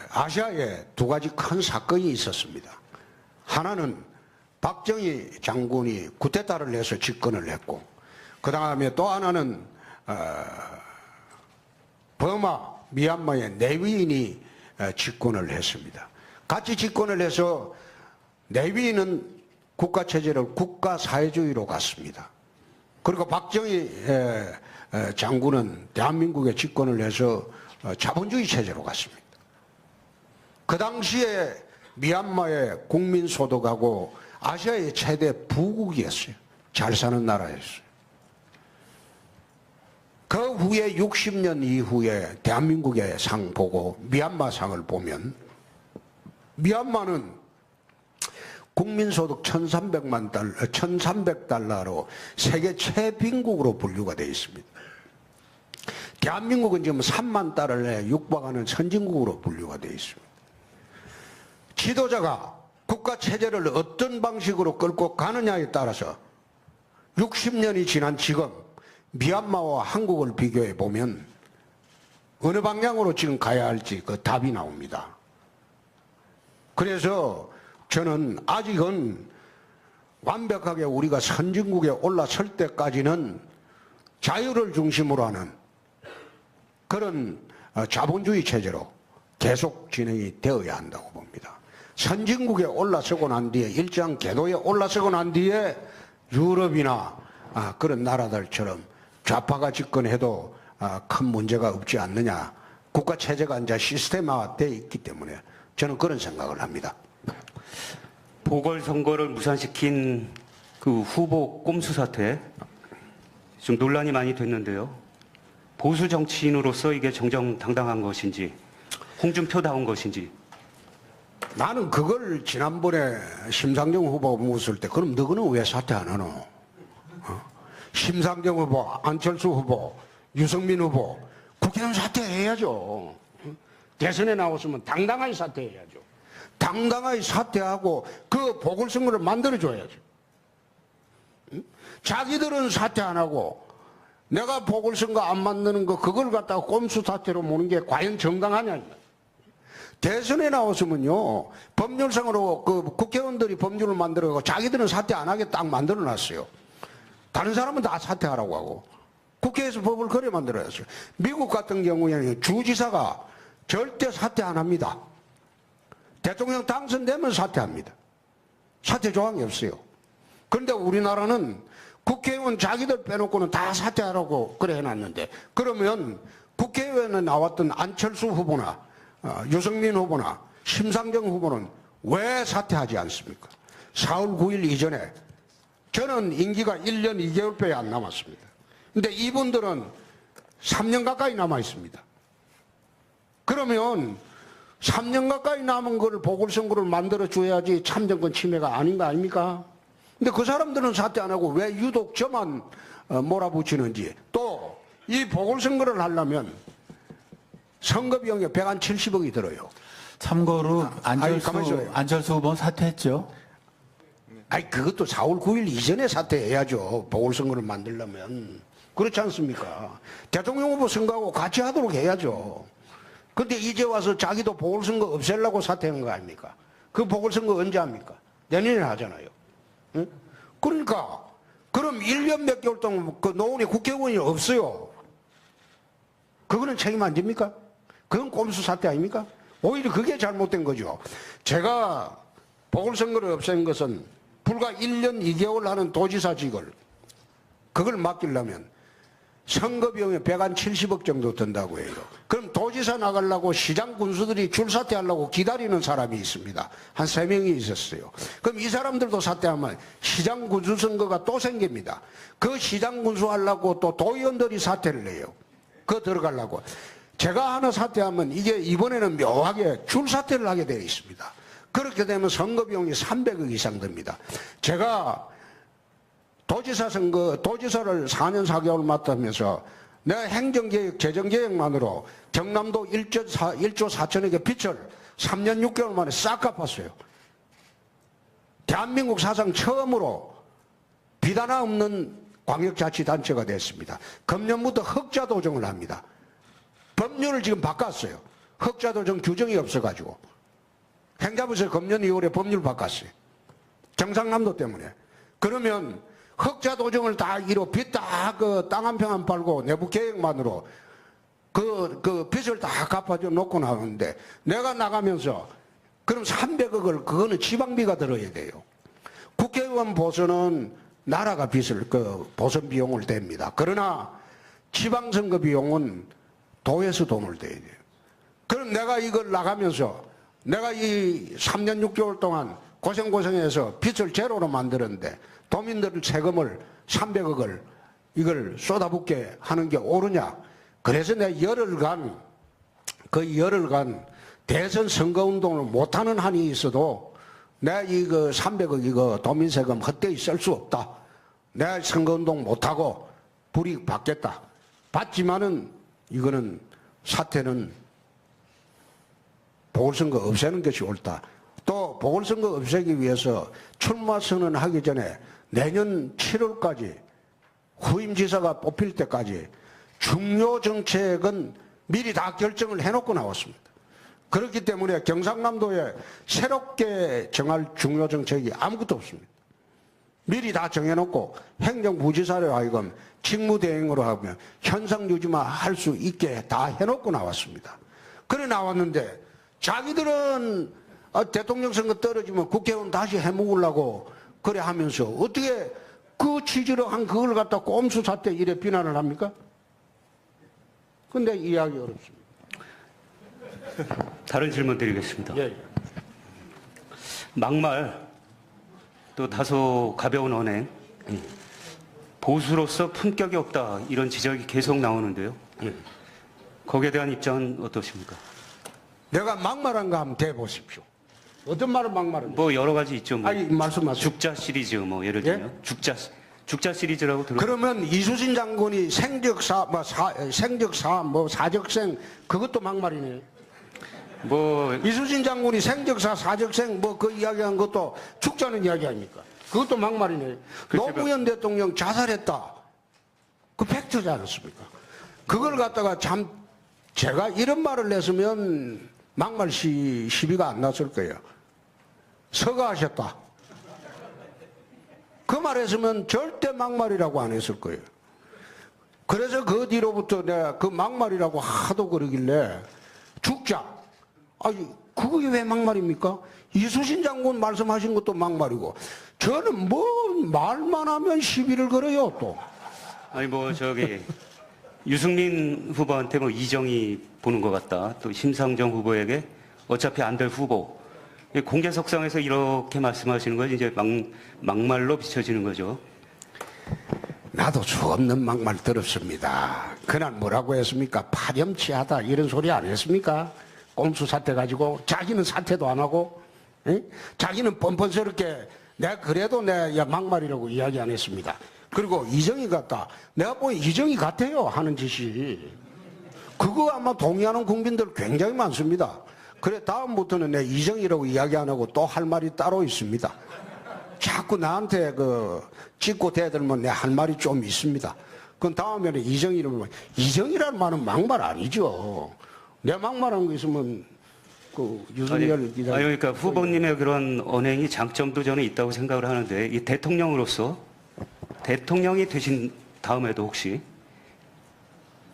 아시아에 두 가지 큰 사건이 있었습니다. 하나는 박정희 장군이 쿠데타를 해서 집권을 했고 그 다음에 또 하나는 버마, 미얀마의 내위인이 집권을 했습니다. 같이 집권을 해서 내위인은 국가체제를 국가사회주의로 갔습니다. 그리고 박정희 장군은 대한민국에 집권을 해서 자본주의 체제로 갔습니다. 그 당시에 미얀마의 국민소득하고 아시아의 최대 부국이었어요. 잘 사는 나라였어요. 그 후에 60년 이후에 대한민국의 상 보고 미얀마 상을 보면 미얀마는 국민소득 1300달러로 세계 최빈국으로 분류가 되어 있습니다. 대한민국은 지금 3만 달러에 육박하는 선진국으로 분류가 되어 있습니다. 지도자가 국가 체제를 어떤 방식으로 끌고 가느냐에 따라서 60년이 지난 지금 미얀마와 한국을 비교해 보면 어느 방향으로 지금 가야 할지 그 답이 나옵니다. 그래서 저는 아직은 완벽하게 우리가 선진국에 올라설 때까지는 자유를 중심으로 하는 그런 자본주의 체제로 계속 진행이 되어야 한다고 봅니다. 선진국에 올라서고 난 뒤에 일정 궤도에 올라서고 난 뒤에 유럽이나 그런 나라들처럼 좌파가 집권해도 큰 문제가 없지 않느냐. 국가체제가 이제 시스템화되어 있기 때문에 저는 그런 생각을 합니다. 보궐선거를 무산시킨 그 후보 꼼수 사태 좀 논란이 많이 됐는데요. 보수 정치인으로서 이게 정정당당한 것인지 홍준표다운 것인지 나는 그걸 지난번에 심상정 후보 묻을 때 그럼 너희는 왜 사퇴 안 하노? 심상정 후보, 안철수 후보, 유승민 후보 국회의원 사퇴해야죠. 대선에 나왔으면 당당하게 사퇴해야죠. 당당하게 사퇴하고 그 보궐선거를 만들어줘야죠. 자기들은 사퇴 안 하고 내가 보궐선거 안 만드는 거 그걸 갖다가 꼼수 사퇴로 모는 게 과연 정당하냐. 대선에 나왔으면요 법률상으로 그 국회의원들이 법률을 만들어가고 자기들은 사퇴 안 하게 딱 만들어놨어요. 다른 사람은 다 사퇴하라고 하고 국회에서 법을 그래 만들어야죠. 미국 같은 경우에는 주지사가 절대 사퇴 안 합니다. 대통령 당선되면 사퇴합니다. 사퇴 조항이 없어요. 그런데 우리나라는 국회의원 자기들 빼놓고는 다 사퇴하라고 그래 해놨는데 그러면 국회의원에 나왔던 안철수 후보나 유승민 후보나 심상정 후보는 왜 사퇴하지 않습니까? 4월 9일 이전에 저는 임기가 1년 2개월밖에 안 남았습니다. 근데 이분들은 3년 가까이 남아 있습니다. 그러면 3년 가까이 남은 걸 보궐선거를 만들어 줘야지 참정권 침해가 아닌 거 아닙니까? 근데 그 사람들은 사퇴 안 하고 왜 유독 저만 몰아붙이는지. 또 이 보궐선거를 하려면 선거 비용이 170억이 들어요. 참고로 가만히 있어요. 안철수 후보는 사퇴했죠. 아니 그것도 4월 9일 이전에 사퇴해야죠. 보궐선거를 만들려면. 그렇지 않습니까? 대통령 후보 선거하고 같이 하도록 해야죠. 근데 이제 와서 자기도 보궐선거 없애려고 사퇴한 거 아닙니까? 그 보궐선거 언제 합니까? 내년에 하잖아요. 응? 그러니까 그럼 1년 몇 개월 동안 그 노원에 국회의원이 없어요. 그거는 책임 안 집니까? 그건 꼼수 사퇴 아닙니까? 오히려 그게 잘못된 거죠. 제가 보궐선거를 없앤 것은 불과 1년 2개월 하는 도지사직을 그걸 맡기려면 선거 비용이 170억 정도 든다고 해요. 그럼 도지사 나가려고 시장 군수들이 줄 사퇴하려고 기다리는 사람이 있습니다. 한 3명이 있었어요. 그럼 이 사람들도 사퇴하면 시장 군수 선거가 또 생깁니다. 그 시장 군수 하려고 또 도의원들이 사퇴를 해요. 그거 들어가려고. 제가 하나 사퇴하면 이게 이번에는 묘하게 줄 사퇴를 하게 되어 있습니다. 그렇게 되면 선거 비용이 300억 이상 듭니다. 제가 도지사 선거, 도지사를 4년 4개월 맡으면서 내가 행정개혁, 재정개혁만으로 경남도 1조 4천억의 빚을 3년 6개월 만에 싹 갚았어요. 대한민국 사상 처음으로 빚 하나 없는 광역자치단체가 됐습니다. 금년부터 흑자도정을 합니다. 법률을 지금 바꿨어요. 흑자도정 규정이 없어가지고. 행자부에서 금년 2월에 법률 바꿨어요. 경상남도 때문에. 그러면 흑자도정을 다 이로 빚 다 그 땅 한 평 안 팔고 내부 계획만으로 그 빚을 다 갚아줘 놓고 나오는데 내가 나가면서 그럼 300억을 그거는 지방비가 들어야 돼요. 국회의원 보선은 나라가 빚을 그 보선 비용을 댑니다. 그러나 지방선거 비용은 도에서 돈을 대야 돼요. 그럼 내가 이걸 나가면서 내가 이 3년 6개월 동안 고생해서 빚을 제로로 만들었는데 도민들 세금을 300억을 이걸 쏟아붓게 하는 게 옳으냐. 그래서 내가 열흘간 대선 선거운동을 못하는 한이 있어도 내가 이거 300억 이거 도민세금 헛되이 쓸 수 없다. 내가 선거운동 못하고 불이익 받겠다. 받지만은 이거는 사태는 보궐선거 없애는 것이 옳다. 또 보궐선거 없애기 위해서 출마 선언하기 전에 내년 7월까지 후임지사가 뽑힐 때까지 중요 정책은 미리 다 결정을 해놓고 나왔습니다. 그렇기 때문에 경상남도에 새롭게 정할 중요 정책이 아무것도 없습니다. 미리 다 정해놓고 행정부지사로 하여금 직무대행으로 하면 현상유지만 할 수 있게 다 해놓고 나왔습니다. 그래 나왔는데 자기들은 대통령 선거 떨어지면 국회의원 다시 해먹으려고 그래 하면서 어떻게 그 취지로 한 그걸 갖다 꼼수 사태 이래 비난을 합니까? 근데 이해하기 어렵습니다. 다른 질문 드리겠습니다. 예. 막말 또 다소 가벼운 언행 보수로서 품격이 없다 이런 지적이 계속 나오는데요. 거기에 대한 입장은 어떠십니까? 내가 막말한 거 한번 대보십시오. 어떤 말을 막말은? 뭐 여러 가지 있죠. 뭐 아니 말씀하세요. 죽자 시리즈 뭐 예를 들면 죽자 시리즈라고 들어. 그러면 이수진 장군이 생적사 사적생 그것도 막말이네. 뭐 이수진 장군이 생적사 사적생 뭐 그 이야기한 것도 죽자는 이야기 아닙니까? 그것도 막말이네. 노무현 대통령 자살했다. 그 팩트지 않았습니까? 그걸 갖다가 참 제가 이런 말을 냈으면 막말 시비가 안 났을 거예요. 서가하셨다. 그 말했으면 절대 막말이라고 안 했을 거예요. 그래서 그 뒤로부터 내가 그 막말이라고 하도 그러길래 죽자. 아니 그게 왜 막말입니까? 이수신 장군 말씀하신 것도 막말이고 저는 뭐 말만 하면 시비를 걸어요 또. 아니 뭐 저기 유승민 후보한테 뭐 이정이 보는 것 같다. 또 심상정 후보에게 어차피 안 될 후보. 공개석상에서 이렇게 말씀하시는 건 이제 막말로 비춰지는 거죠. 나도 수 없는 막말 들었습니다. 그날 뭐라고 했습니까? 파렴치하다 이런 소리 안 했습니까? 꼼수 사태 가지고 자기는 사퇴도 안 하고 자기는 뻔뻔스럽게 내가 그래도 내가 막말이라고 이야기 안 했습니다. 그리고 이정희 같다. 내가 보니 이정희 같아요. 하는 짓이. 그거 아마 동의하는 국민들 굉장히 많습니다. 그래 다음부터는 내 이정희라고 이야기 안 하고 또 할 말이 따로 있습니다. 자꾸 나한테 찍고 대들면 내 할 말이 좀 있습니다. 그럼 다음에는 이정희를 이정희라는 말은 막말 아니죠. 내 막말한 거 있으면 유승열 기자. 그러니까 후보님의 그런 언행이 장점도 저는 있다고 생각을 하는데 이 대통령으로서 대통령이 되신 다음에도 혹시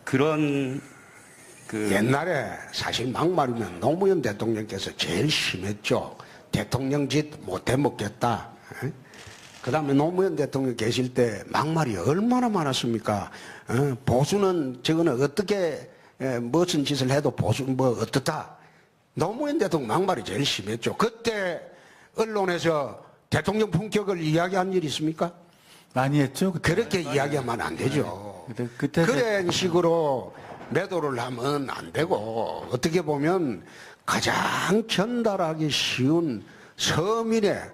그런 옛날에 사실 막말이면 노무현 대통령께서 제일 심했죠. 대통령 짓 못해 먹겠다. 그 다음에 노무현 대통령 계실 때 막말이 얼마나 많았습니까? 보수는 저거는 어떻게 무슨 짓을 해도 보수 어떻다. 노무현 대통령 막말이 제일 심했죠. 그때 언론에서 대통령 품격을 이야기한 일이 있습니까? 많이 했죠. 그때. 그렇게 이야기하면 안 되죠. 그때 그런 식으로 매도를 하면 안 되고 어떻게 보면 가장 전달하기 쉬운 서민의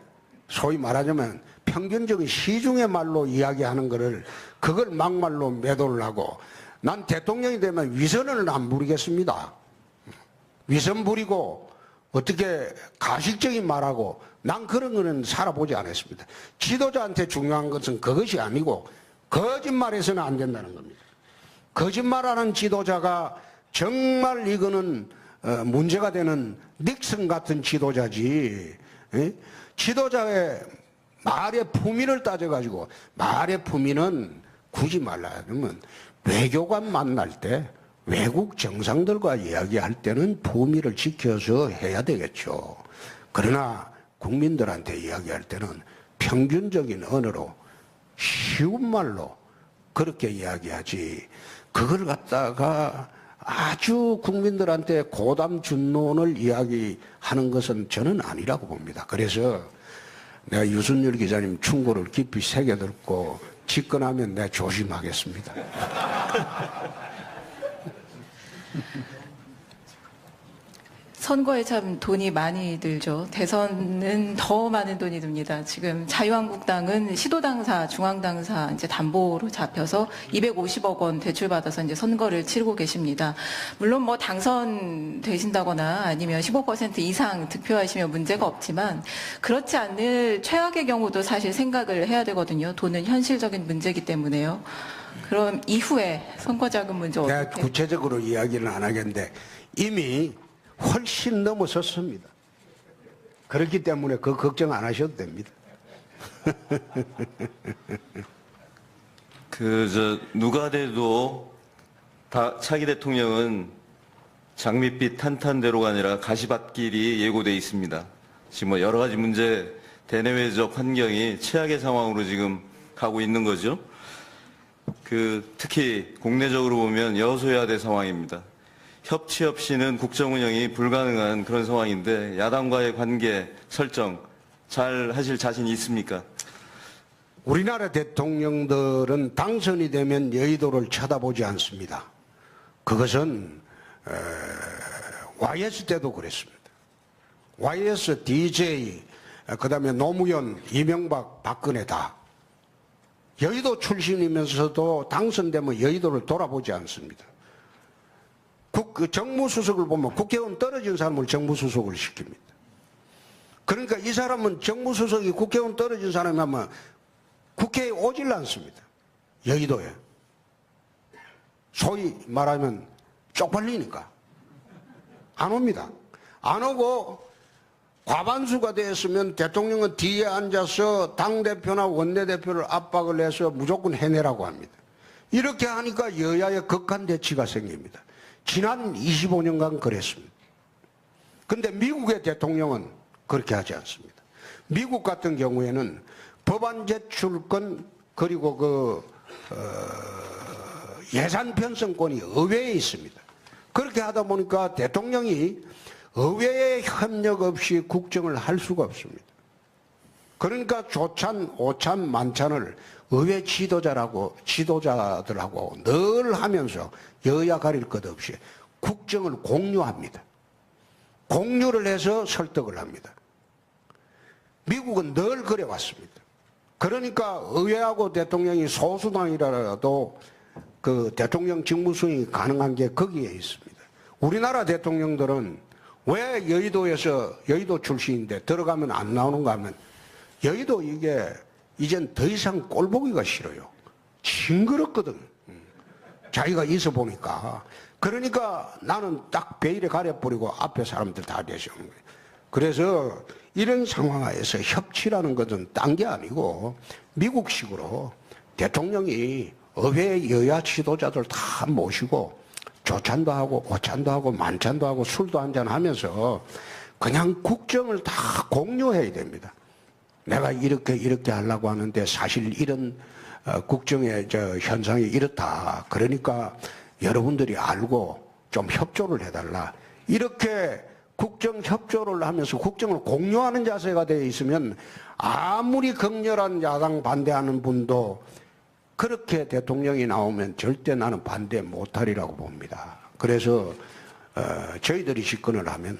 소위 말하자면 평균적인 시중의 말로 이야기하는 거를 그걸 막말로 매도를 하고 난 대통령이 되면 위선을 안 부리겠습니다. 위선 부리고 어떻게 가식적인 말하고 난 그런 거는 살아보지 않았습니다. 지도자한테 중요한 것은 그것이 아니고 거짓말해서는 안 된다는 겁니다. 거짓말하는 지도자가 정말 이거는 문제가 되는 닉슨 같은 지도자지. 지도자의 말의 품위를 따져가지고 말의 품위는 굳이 말하자면 외교관 만날 때 외국 정상들과 이야기할 때는 품위를 지켜서 해야 되겠죠. 그러나 국민들한테 이야기할 때는 평균적인 언어로 쉬운 말로 그렇게 이야기하지 그걸 갖다가 아주 국민들한테 고담 준론을 이야기하는 것은 저는 아니라고 봅니다. 그래서 내가 유승열 기자님 충고를 깊이 새겨듣고 집권하면 내가 조심하겠습니다. 선거에 참 돈이 많이 들죠. 대선은 더 많은 돈이 듭니다. 지금 자유한국당은 시도당사, 중앙당사 이제 담보로 잡혀서 250억 원 대출받아서 이제 선거를 치르고 계십니다. 물론 뭐 당선되신다거나 아니면 15% 이상 득표하시면 문제가 없지만 그렇지 않을 최악의 경우도 사실 생각을 해야 되거든요. 돈은 현실적인 문제이기 때문에요. 그럼 이후에 선거자금 문제 내가 어떻게? 구체적으로 이야기는 안 하겠는데 이미 훨씬 넘어섰습니다. 그렇기 때문에 그 걱정 안 하셔도 됩니다. 누가 돼도 차기 대통령은 장밋빛 탄탄대로가 아니라 가시밭길이 예고돼 있습니다. 지금 뭐 여러 가지 문제, 대내외적 환경이 최악의 상황으로 지금 가고 있는 거죠. 특히 국내적으로 보면 여소야대 상황입니다. 협치 없이는 국정 운영이 불가능한 그런 상황인데 야당과의 관계 설정 잘 하실 자신이 있습니까? 우리나라 대통령들은 당선이 되면 여의도를 쳐다보지 않습니다. 그것은 YS 때도 그랬습니다. YS, DJ, 그다음에 노무현, 이명박, 박근혜 다 여의도 출신이면서도 당선되면 여의도를 돌아보지 않습니다. 정무수석을 보면 국회의원 떨어진 사람을 정무수석을 시킵니다. 그러니까 이 사람은 정무수석이 국회의원 떨어진 사람이 하면 국회에 오질 않습니다. 여의도에. 소위 말하면 쪽팔리니까. 안 옵니다. 안 오고 과반수가 되었으면 대통령은 뒤에 앉아서 당대표나 원내대표를 압박을 해서 무조건 해내라고 합니다. 이렇게 하니까 여야의 극한 대치가 생깁니다. 지난 25년간 그랬습니다. 그런데 미국의 대통령은 그렇게 하지 않습니다. 미국 같은 경우에는 법안 제출권 그리고 예산 편성권이 의회에 있습니다. 그렇게 하다 보니까 대통령이 의회의 협력 없이 국정을 할 수가 없습니다. 그러니까 조찬, 오찬, 만찬을 의회 지도자들하고 늘 하면서 여야 가릴 것 없이 국정을 공유합니다. 공유를 해서 설득을 합니다. 미국은 늘 그래왔습니다. 그러니까 의회하고 대통령이 소수당이라도 그 대통령 직무수행이 가능한 게 거기에 있습니다. 우리나라 대통령들은 왜 여의도 출신인데 들어가면 안 나오는가 하면 여의도 이게 이젠 더 이상 꼴보기가 싫어요. 징그럽거든. 자기가 있어 보니까. 그러니까 나는 딱 베일에 가려버리고 앞에 사람들 다 내세우는 거예요. 그래서 이런 상황에서 협치라는 것은 딴 게 아니고 미국식으로 대통령이 의회 여야 지도자들 다 모시고 조찬도 하고 오찬도 하고 만찬도 하고 술도 한잔 하면서 그냥 국정을 다 공유해야 됩니다. 내가 이렇게 하려고 하는데 사실 이런 국정의 현상이 이렇다. 그러니까 여러분들이 알고 좀 협조를 해달라. 이렇게 국정 협조를 하면서 국정을 공유하는 자세가 되어 있으면 아무리 극렬한 야당 반대하는 분도 그렇게 대통령이 나오면 절대 나는 반대 못하리라고 봅니다. 그래서 저희들이 집권을 하면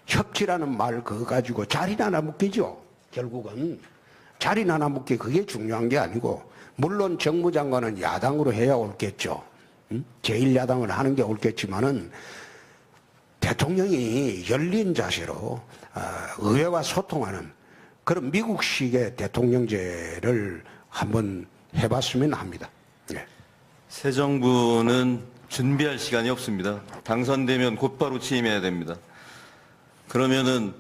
협치라는 말 그거 가지고 자리나 하나 묶이죠. 결국은 자리나 하나 묶기 그게 중요한 게 아니고 물론 정무장관은 야당으로 해야 옳겠죠. 제1야당을 하는 게 옳겠지만은 대통령이 열린 자세로 의회와 소통하는 그런 미국식의 대통령제를 한번 해봤으면 합니다. 네. 새 정부는 준비할 시간이 없습니다. 당선되면 곧바로 취임해야 됩니다. 그러면은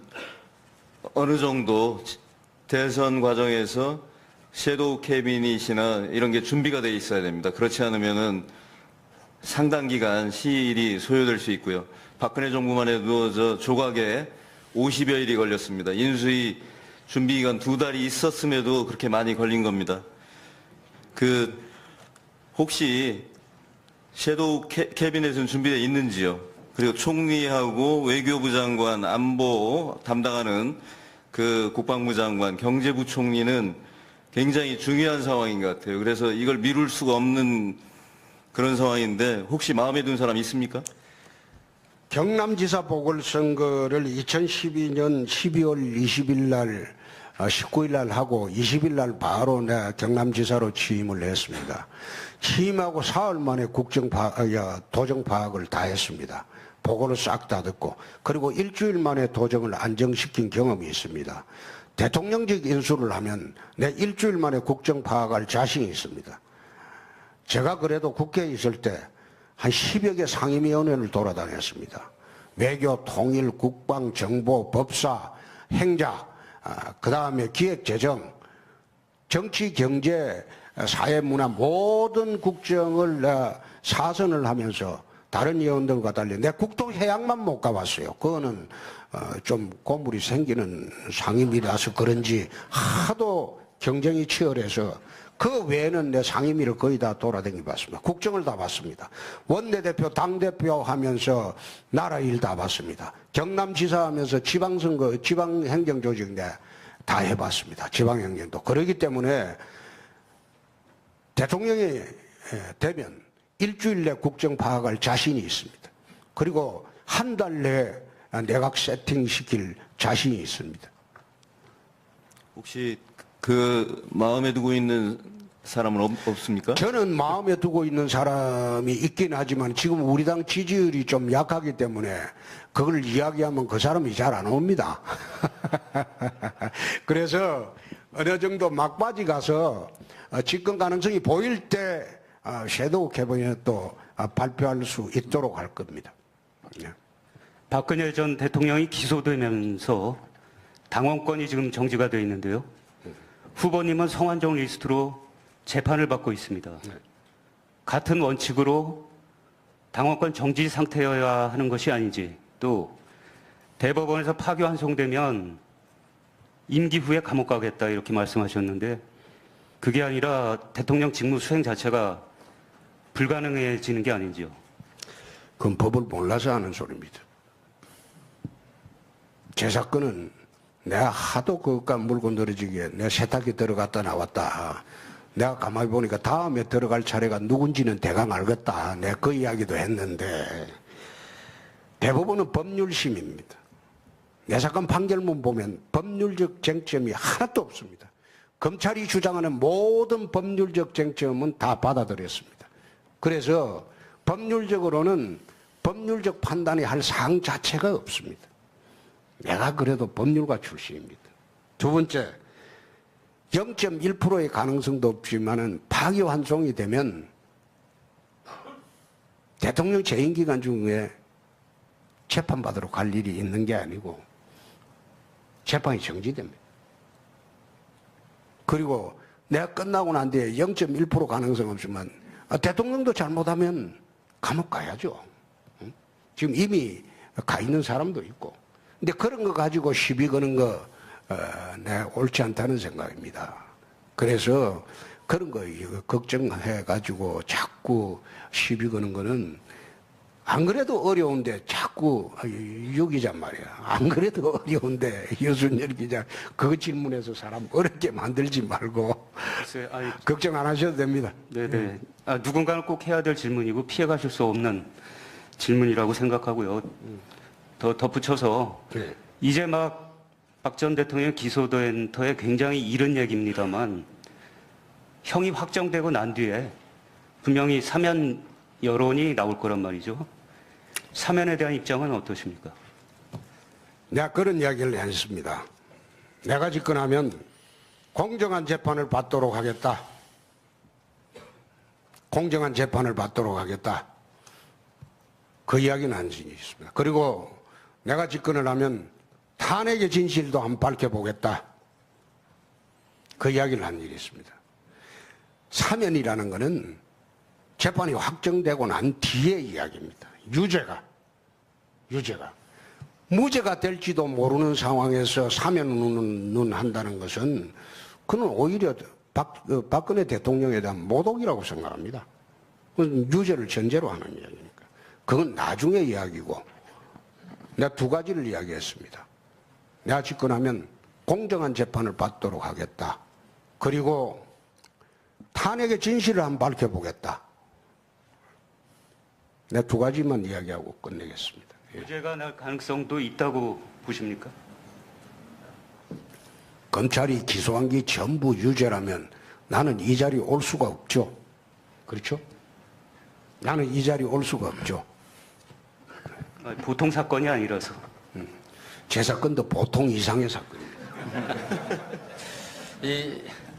어느 정도 대선 과정에서 섀도우 캐비닛이나 이런 게 준비가 돼 있어야 됩니다. 그렇지 않으면은 상당 기간 시일이 소요될 수 있고요. 박근혜 정부만 해도 저 조각에 50여일이 걸렸습니다. 인수위 준비 기간 2달이 있었음에도 그렇게 많이 걸린 겁니다. 혹시 섀도우 캐비넷은 준비되어 있는지요? 그리고 총리하고 외교부 장관, 안보 담당하는 그 국방부 장관, 경제부총리는 굉장히 중요한 상황인 것 같아요. 그래서 이걸 미룰 수가 없는 그런 상황인데 혹시 마음에 든 사람 있습니까? 경남지사 보궐선거를 2012년 12월 20일 날 19일 날 하고 20일 날 바로 내가 경남지사로 취임을 했습니다. 취임하고 사흘 만에 도정 파악을 다 했습니다. 보고를 싹 다 듣고 그리고 일주일 만에 도정을 안정시킨 경험이 있습니다. 대통령직 인수를 하면 내 일주일 만에 국정 파악할 자신이 있습니다. 제가 그래도 국회에 있을 때 한 10여 개 상임위원회를 돌아다녔습니다. 외교, 통일, 국방, 정보, 법사, 행자, 그 다음에 기획재정, 정치, 경제, 사회문화 모든 국정을 사선을 하면서 다른 의원들과 달리 내 국토해양만 못 가봤어요. 그거는 좀 고물이 생기는 상임위라서 그런지 하도 경쟁이 치열해서 그 외에는 내 상임위를 거의 다 돌아다니 봤습니다. 국정을 다 봤습니다. 원내대표, 당대표 하면서 나라 일 다 봤습니다. 경남지사 하면서 지방선거, 지방행정조직 다 해봤습니다. 지방행정도. 그렇기 때문에 대통령이 되면 일주일 내 국정 파악할 자신이 있습니다. 그리고 한 달 내에 내각 세팅시킬 자신이 있습니다. 혹시 그 마음에 두고 있는 사람은 없습니까? 저는 마음에 두고 있는 사람이 있긴 하지만 지금 우리 당 지지율이 좀 약하기 때문에 그걸 이야기하면 그 사람이 잘 안 옵니다. 그래서 어느 정도 막바지 가서 집권 가능성이 보일 때 섀도우 캐비닛도 발표할 수 있도록 할 겁니다. 네. 박근혜 전 대통령이 기소되면서 당원권이 지금 정지가 되어 있는데요. 후보님은 성완종 리스트로 재판을 받고 있습니다. 같은 원칙으로 당원권 정지 상태여야 하는 것이 아닌지, 또 대법원에서 파기환송되면 임기 후에 감옥 가겠다 이렇게 말씀하셨는데 그게 아니라 대통령 직무 수행 자체가 불가능해지는 게 아닌지요? 그건 법을 몰라서 하는 소리입니다. 제 사건은 내가 하도 그것과 물고 늘어지게 내가 세탁기 들어갔다 나왔다. 내가 가만히 보니까 다음에 들어갈 차례가 누군지는 대강 알겠다. 내가 그 이야기도 했는데 대법원은 법률심입니다. 내 사건 판결문 보면 법률적 쟁점이 하나도 없습니다. 검찰이 주장하는 모든 법률적 쟁점은 다 받아들였습니다. 그래서 법률적으로는 법률적 판단이 할 사항 자체가 없습니다. 내가 그래도 법률가 출신입니다. 두 번째, 0.1%의 가능성도 없지만은 파기환송이 되면 대통령 재임 기간 중에 재판받으러 갈 일이 있는 게 아니고 재판이 정지됩니다. 그리고 내가 끝나고 난 뒤에 0.1% 가능성 없지만 대통령도 잘못하면 감옥 가야죠. 지금 이미 가 있는 사람도 있고. 근데 그런 거 가지고 시비 거는 거 내가 옳지 않다는 생각입니다. 그래서 그런 거 걱정해 가지고 자꾸 시비 거는 거는 안 그래도 어려운데 자꾸 유 기자 말이야. 안 그래도 어려운데 유순열 기자 그 질문에서 사람 어렵게 만들지 말고 글쎄, 아니, 걱정 안 하셔도 됩니다. 네네. 누군가는 꼭 해야 될 질문이고 피해가실 수 없는 질문이라고 생각하고요. 더 덧붙여서 네. 이제 막 박 전 대통령 기소된 터에 굉장히 이른 얘기입니다만 형이 확정되고 난 뒤에 분명히 사면 여론이 나올 거란 말이죠. 사면에 대한 입장은 어떠십니까? 내가 그런 이야기를 했습니다. 내가 집권하면 공정한 재판을 받도록 하겠다. 공정한 재판을 받도록 하겠다. 그 이야기는 한 적이 있습니다. 그리고 내가 집권을 하면 탄핵의 진실도 한번 밝혀보겠다. 그 이야기를 한 일이 있습니다. 사면이라는 것은 재판이 확정되고 난 뒤의 이야기입니다. 유죄가. 무죄가 될지도 모르는 상황에서 사면은 한다는 것은 그는 오히려 박근혜 대통령에 대한 모독이라고 생각합니다. 그건 유죄를 전제로 하는 이야기니까. 그건 나중의 이야기고 내가 두 가지를 이야기했습니다. 내가 집권하면 공정한 재판을 받도록 하겠다. 그리고 탄핵의 진실을 한번 밝혀보겠다. 내가 두 가지만 이야기하고 끝내겠습니다. 유죄가 날 가능성도 있다고 보십니까? 검찰이 기소한 게 전부 유죄라면 나는 이 자리에 올 수가 없죠. 그렇죠? 나는 이 자리에 올 수가 없죠. 보통 사건이 아니라서. 제 사건도 보통 이상의 사건입니다.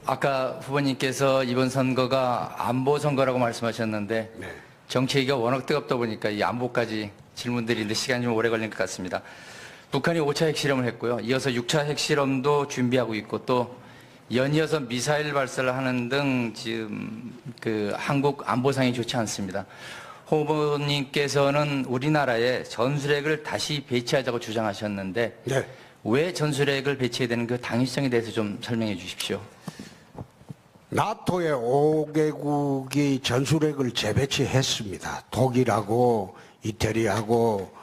아까 후보님께서 이번 선거가 안보 선거라고 말씀하셨는데 네. 정치 얘기가 워낙 뜨겁다 보니까 이 안보까지 질문드리는데 시간이 좀 오래 걸릴 것 같습니다. 북한이 5차 핵실험을 했고요. 이어서 6차 핵실험도 준비하고 있고 또 연이어서 미사일 발사를 하는 등 지금 그 한국 안보상이 좋지 않습니다. 후보님께서는 우리나라에 전술핵을 다시 배치하자고 주장하셨는데 네. 왜 전술핵을 배치해야 되는 그 당위성에 대해서 좀 설명해 주십시오. 나토의 5개국이 전술핵을 재배치했습니다. 독일하고 이태리하고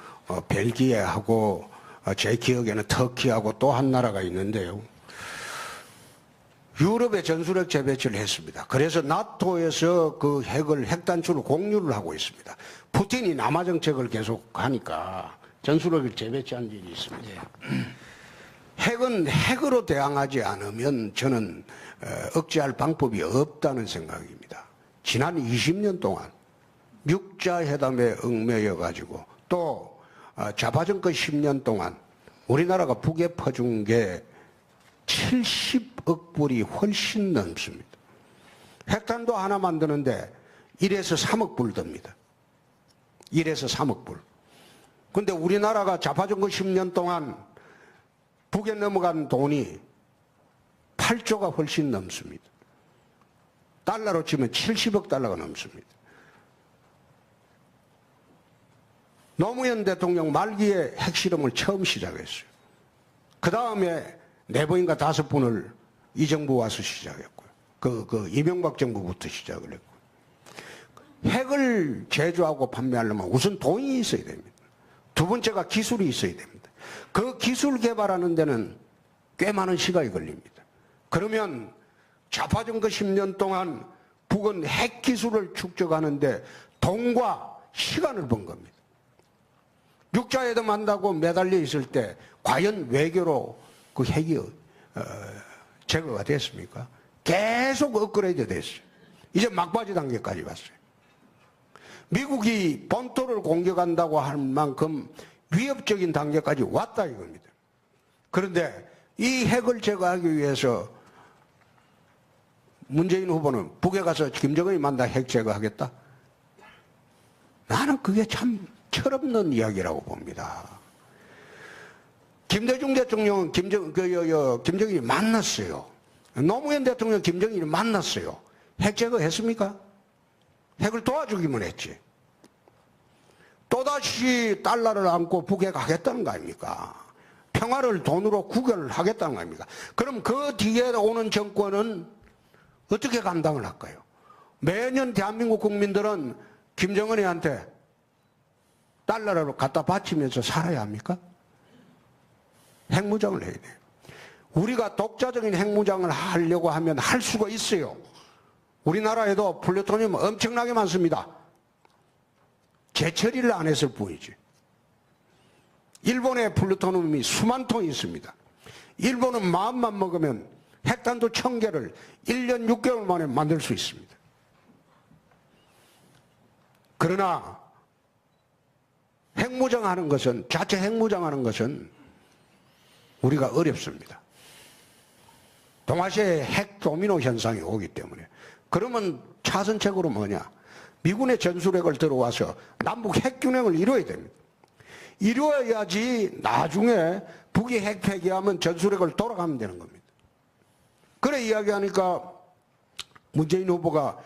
벨기에하고 제 기억에는 터키하고 또 한 나라가 있는데요. 유럽에 전술핵 재배치를 했습니다. 그래서 나토에서 그 핵단추를 공유를 하고 있습니다. 푸틴이 남하 정책을 계속 하니까 전술핵을 재배치한 일이 있습니다. 핵은 핵으로 대항하지 않으면 저는 억제할 방법이 없다는 생각입니다. 지난 20년 동안 육자 회담에 얽매여 가지고 또 좌파정권 10년 동안 우리나라가 북에 퍼준 게 70억 불이 훨씬 넘습니다. 핵탄도 하나 만드는데 1에서 3억 불 듭니다. 1에서 3억 불. 근데 우리나라가 좌파정권 10년 동안 북에 넘어간 돈이 8조가 훨씬 넘습니다. 달러로 치면 70억 달러가 넘습니다. 노무현 대통령 말기에 핵실험을 처음 시작했어요. 그 다음에 4번인가 5번을 이 정부 와서 시작했고요. 이명박 정부부터 시작을 했고요. 핵을 제조하고 판매하려면 우선 돈이 있어야 됩니다. 두 번째가 기술이 있어야 됩니다. 그 기술 개발하는 데는 꽤 많은 시간이 걸립니다. 그러면 좌파정권 10년 동안 북은 핵기술을 축적하는데 돈과 시간을 번 겁니다. 육자회담 한다고 매달려 있을 때 과연 외교로 그 핵이 제거가 됐습니까? 계속 업그레이드 됐어요. 이제 막바지 단계까지 왔어요. 미국이 본토를 공격한다고 할 만큼 위협적인 단계까지 왔다 이겁니다. 그런데 이 핵을 제거하기 위해서 문재인 후보는 북에 가서 김정은이 만나 핵 제거하겠다? 나는 그게 참 철없는 이야기라고 봅니다. 김대중 대통령은 김정일이 만났어요. 노무현 대통령 김정일이 만났어요. 핵 제거했습니까? 핵을 도와주기만 했지. 또다시 달러를 안고 북에 가겠다는 거 아닙니까? 평화를 돈으로 구결을 하겠다는 거 아닙니까? 그럼 그 뒤에 오는 정권은 어떻게 감당을 할까요? 매년 대한민국 국민들은 김정은이한테 달러를 갖다 바치면서 살아야 합니까? 핵무장을 해야 돼요. 우리가 독자적인 핵무장을 하려고 하면 할 수가 있어요. 우리나라에도 플루토늄 엄청나게 많습니다. 재처리를 안 했을 뿐이지. 일본에 플루토늄이 수만 톤이 있습니다. 일본은 마음만 먹으면 핵탄두 1000개를 1년 6개월 만에 만들 수 있습니다. 그러나 핵무장하는 것은, 자체 핵무장하는 것은 우리가 어렵습니다. 동아시아에 핵 도미노 현상이 오기 때문에. 그러면 차선책으로 뭐냐? 미군의 전술핵을 들어와서 남북 핵균형을 이루어야 됩니다. 이루어야지 나중에 북이 핵 폐기하면 전술핵을 돌아가면 되는 겁니다. 그래 이야기하니까 문재인 후보가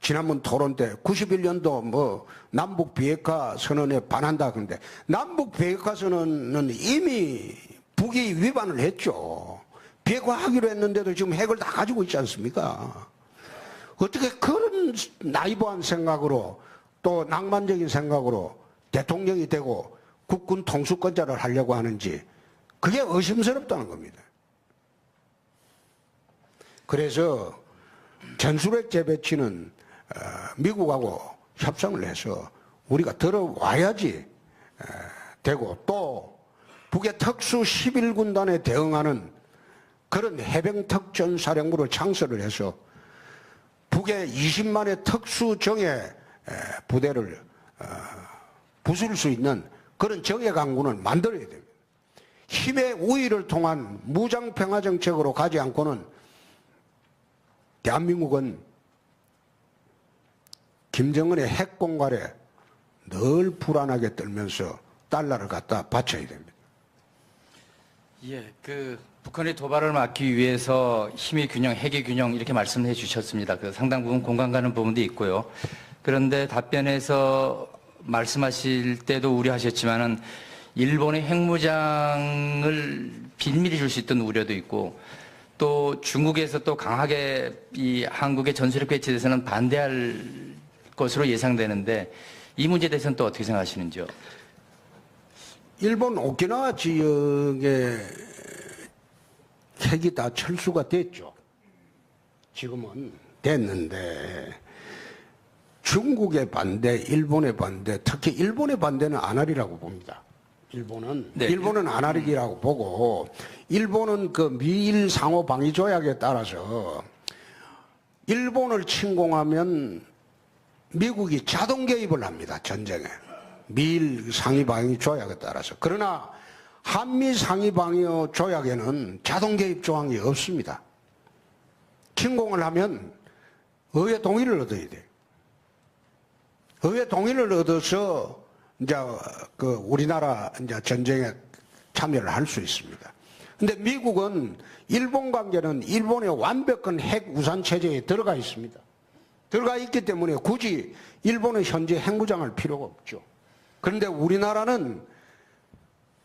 지난번 토론 때 91년도 뭐 남북 비핵화 선언에 반한다 그런데 남북 비핵화 선언은 이미 북이 위반을 했죠. 비핵화하기로 했는데도 지금 핵을 다 가지고 있지 않습니까? 어떻게 그런 나이브한 생각으로 또 낭만적인 생각으로 대통령이 되고 국군 통수권자를 하려고 하는지 그게 의심스럽다는 겁니다. 그래서 전술핵 재배치는 미국하고 협상을 해서 우리가 들어와야지 되고 또 북의 특수 11군단에 대응하는 그런 해병특전사령부를 창설을 해서 북의 20만의 특수정예 부대를 부술 수 있는 그런 정예 강군을 만들어야 됩니다. 힘의 우위를 통한 무장평화정책으로 가지 않고는 대한민국은 김정은의 핵공갈에 늘 불안하게 떨면서 달러를 갖다 바쳐야 됩니다. 예, 북한의 도발을 막기 위해서 힘의 균형, 핵의 균형 이렇게 말씀해 주셨습니다. 상당 부분 공감 가는 부분도 있고요. 그런데 답변에서 말씀하실 때도 우려하셨지만은 일본의 핵무장을 빌미를 줄 수 있던 우려도 있고 또 중국에서 또 강하게 이 한국의 전술핵 배치에 대해서는 반대할 것으로 예상되는데 이 문제에 대해서는 또 어떻게 생각하시는지요? 일본 오키나와 지역에 핵이 다 철수가 됐죠. 지금은 됐는데 중국의 반대, 일본의 반대, 특히 일본의 반대는 안 하리라고 봅니다. 일본은 안 하리라고 보고 일본은 그 미일 상호 방위 조약에 따라서 일본을 침공하면 미국이 자동 개입을 합니다. 전쟁에. 미일 상위 방위 조약에 따라서. 그러나 한미 상위 방위 조약에는 자동 개입 조항이 없습니다. 침공을 하면 의회 동의를 얻어야 돼요. 의회 동의를 얻어서 이제 우리나라 이제 전쟁에 참여를 할 수 있습니다. 근데 미국은 일본 관계는 일본의 완벽한 핵 우산 체제에 들어가 있습니다. 들어가 있기 때문에 굳이 일본은 현재 핵무장할 필요가 없죠. 그런데 우리나라는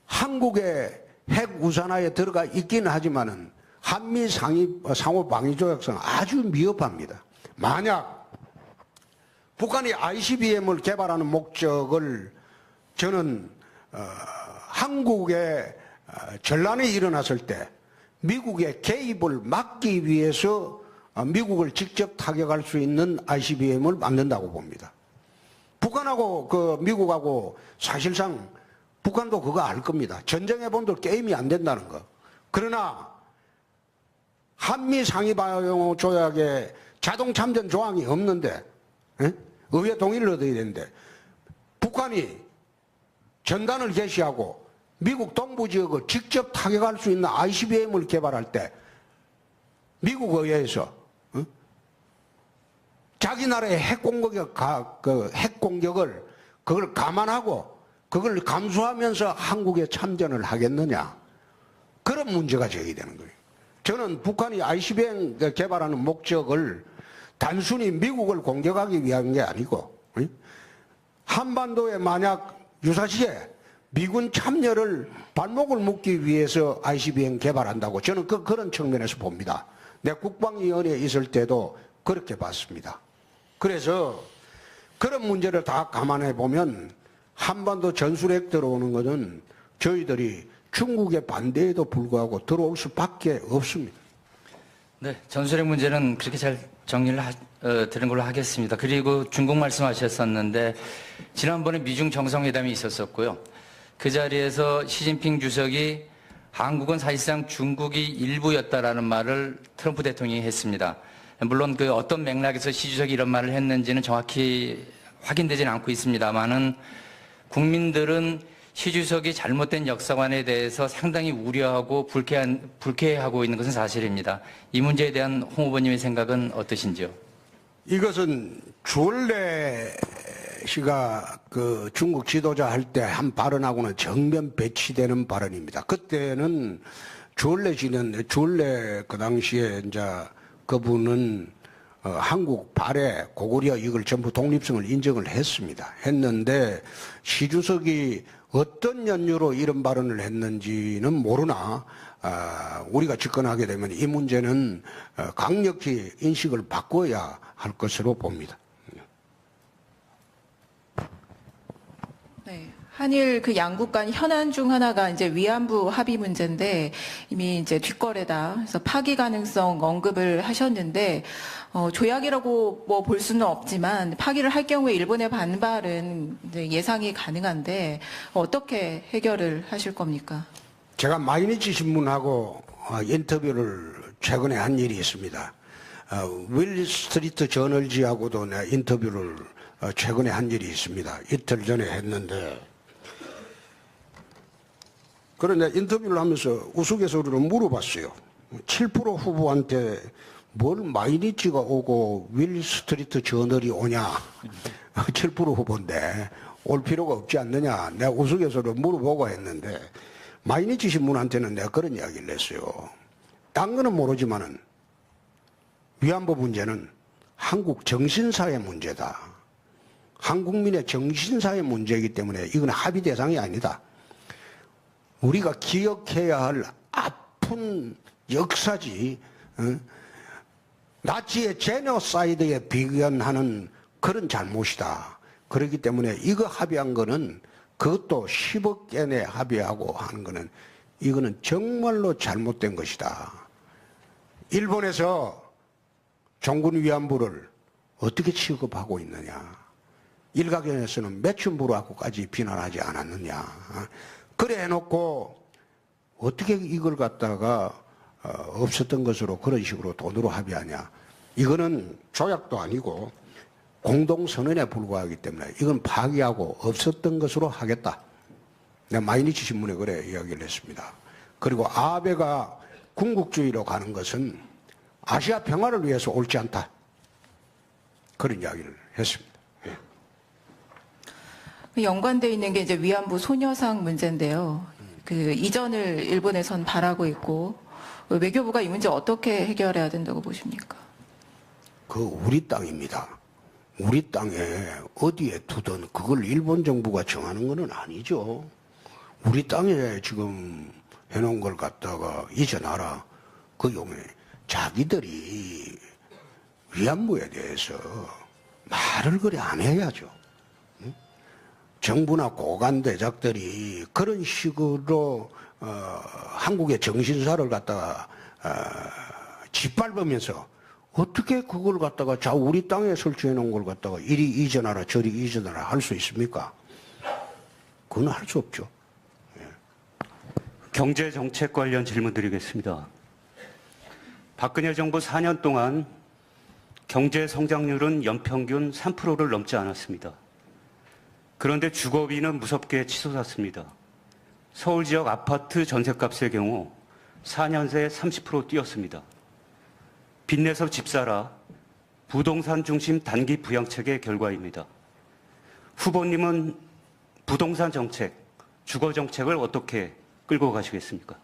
한국의 핵 우산하에 들어가 있기는 하지만은 한미 상호 방위 조약상 아주 미흡합니다. 만약 북한이 ICBM을 개발하는 목적을 저는 한국에 전란이 일어났을 때 미국의 개입을 막기 위해서 미국을 직접 타격할 수 있는 ICBM을 만든다고 봅니다. 북한하고 미국하고 사실상 북한도 그거 알 겁니다. 전쟁해 본들 게임이 안 된다는 거. 그러나 한미 상위방어 조약에 자동 참전 조항이 없는데, 에? 의회 동의를 얻어야 되는데, 북한이 전단을 개시하고 미국 동부 지역을 직접 타격할 수 있는 ICBM을 개발할 때 미국 의회에서 자기 나라의 핵 공격을 그걸 감안하고 그걸 감수하면서 한국에 참전을 하겠느냐, 그런 문제가 제기되는 거예요. 저는 북한이 ICBM 개발하는 목적을 단순히 미국을 공격하기 위한 게 아니고 한반도에 만약 유사시에 미군 참여를 발목을 묶기 위해서 ICBM 개발한다고 저는 그런 측면에서 봅니다. 내 국방위원회에 있을 때도 그렇게 봤습니다. 그래서 그런 문제를 다 감안해 보면 한반도 전술핵 들어오는 것은 저희들이 중국의 반대에도 불구하고 들어올 수밖에 없습니다. 네, 전술핵 문제는 그렇게 잘 정리를 드린 걸로 하겠습니다. 그리고 중국 말씀하셨었는데 지난번에 미중 정상회담이 있었었고요. 그 자리에서 시진핑 주석이 한국은 사실상 중국이 일부였다라는 말을 트럼프 대통령이 했습니다. 물론 그 어떤 맥락에서 시 주석이 이런 말을 했는지는 정확히 확인되지는 않고 있습니다만은 국민들은 시 주석이 잘못된 역사관에 대해서 상당히 우려하고 불쾌해하고 있는 것은 사실입니다. 이 문제에 대한 홍 후보님의 생각은 어떠신지요? 이것은 주얼레 씨가 그 중국 지도자 할 때 한 발언하고는 정면 배치되는 발언입니다. 그때는 주얼레 그 당시에 이제 그분은 한국 발해 고구려 이걸 전부 독립성을 인정을 했는데 시 주석이 어떤 연유로 이런 발언을 했는지는 모르나 우리가 집권하게 되면 이 문제는 강력히 인식을 바꿔야 할 것으로 봅니다. 네. 한일 그 양국 간 현안 중 하나가 이제 위안부 합의 문제인데 이미 이제 뒷거래다. 그래서 파기 가능성 언급을 하셨는데 조약이라고 뭐 볼 수는 없지만 파기를 할 경우에 일본의 반발은 이제 예상이 가능한데 어떻게 해결을 하실 겁니까? 제가 마이니치 신문하고 인터뷰를 최근에 한 일이 있습니다. 윌 스트리트 저널지하고도 내가 인터뷰를 최근에 한 일이 있습니다. 이틀 전에 했는데, 그런데 인터뷰를 하면서 우스갯소리로 물어봤어요. 7% 후보한테 뭘 마이니치가 오고 윌 스트리트 저널이 오냐. 7% 후보인데 올 필요가 없지 않느냐. 내가 우스갯소리로 물어보고 했는데 마이니치 신문한테는 내가 그런 이야기를 했어요. 딴 거는 모르지만은 위안부 문제는 한국 정신사의 문제다. 한국민의 정신사의 문제이기 때문에 이건 합의 대상이 아니다. 우리가 기억해야 할 아픈 역사지, 나치의 제노사이드에 비견하는 그런 잘못이다. 그렇기 때문에 이거 합의한 거는 그것도 10억 개내 합의하고 하는 거는 이거는 정말로 잘못된 것이다. 일본에서 종군 위안부를 어떻게 취급하고 있느냐. 일각에서는 매춘부라고까지 비난하지 않았느냐. 그래 해놓고 어떻게 이걸 갖다가 없었던 것으로 그런 식으로 돈으로 합의하냐. 이거는 조약도 아니고 공동선언에 불과하기 때문에 이건 파기하고 없었던 것으로 하겠다. 내가 마이니치 신문에 그래 이야기를 했습니다. 그리고 아베가 군국주의로 가는 것은 아시아 평화를 위해서 옳지 않다. 그런 이야기를 했습니다. 연관되어 있는 게 이제 위안부 소녀상 문제인데요. 그 이전을 일본에선 바라고 있고 외교부가 이 문제 어떻게 해결해야 된다고 보십니까? 그 우리 땅입니다. 우리 땅에 어디에 두든 그걸 일본 정부가 정하는 것은 아니죠. 우리 땅에 지금 해놓은 걸 갖다가 잊어놔라. 그 용에 자기들이 위안부에 대해서 말을 그래 안 해야죠. 정부나 고관 대작들이 그런 식으로 한국의 정신사를 갖다가 짓밟으면서 어떻게 그걸 갖다가 자 우리 땅에 설치해 놓은 걸 갖다가 이리 이전하라 저리 이전하라 할 수 있습니까? 그건 할 수 없죠. 경제 정책 관련 질문 드리겠습니다. 박근혜 정부 4년 동안 경제 성장률은 연평균 3%를 넘지 않았습니다. 그런데 주거비는 무섭게 치솟았습니다. 서울 지역 아파트 전셋값의 경우 4년 새 30% 뛰었습니다. 빚내서 집 사라 부동산 중심 단기 부양책의 결과입니다. 후보님은 부동산 정책, 주거 정책을 어떻게 끌고 가시겠습니까?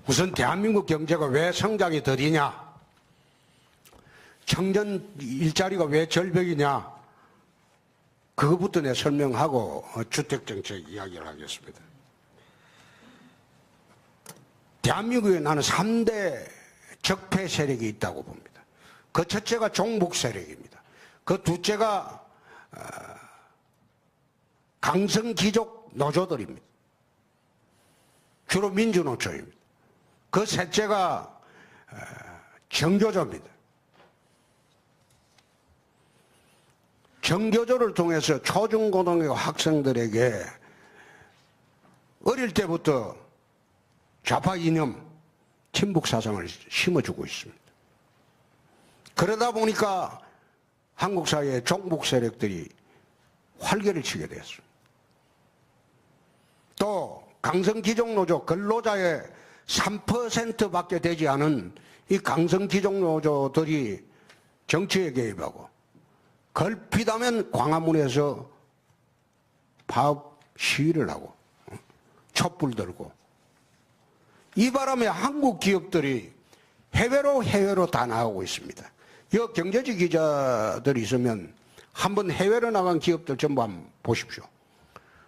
우선 대한민국 경제가 왜 성장이 더디냐? 청년 일자리가 왜 절벽이냐? 그것부터 내 설명하고 주택정책 이야기를 하겠습니다. 대한민국에 나는 3대 적폐 세력이 있다고 봅니다. 그 첫째가 종북 세력입니다. 그 둘째가 강성기족 노조들입니다. 주로 민주노총입니다. 그 셋째가 정교조입니다. 정교조를 통해서 초중고등학교 학생들에게 어릴 때부터 좌파 이념, 친북 사상을 심어주고 있습니다. 그러다 보니까 한국 사회의 종북 세력들이 활개를 치게 되었습니다. 또 강성기종노조 근로자의 3%밖에 되지 않은 이 강성기종노조들이 정치에 개입하고 걸핏하면 광화문에서 파업 시위를 하고 촛불 들고 이 바람에 한국 기업들이 해외로 다 나가고 있습니다. 이 경제지 기자들이 있으면 한번 해외로 나간 기업들 전부 한번 보십시오.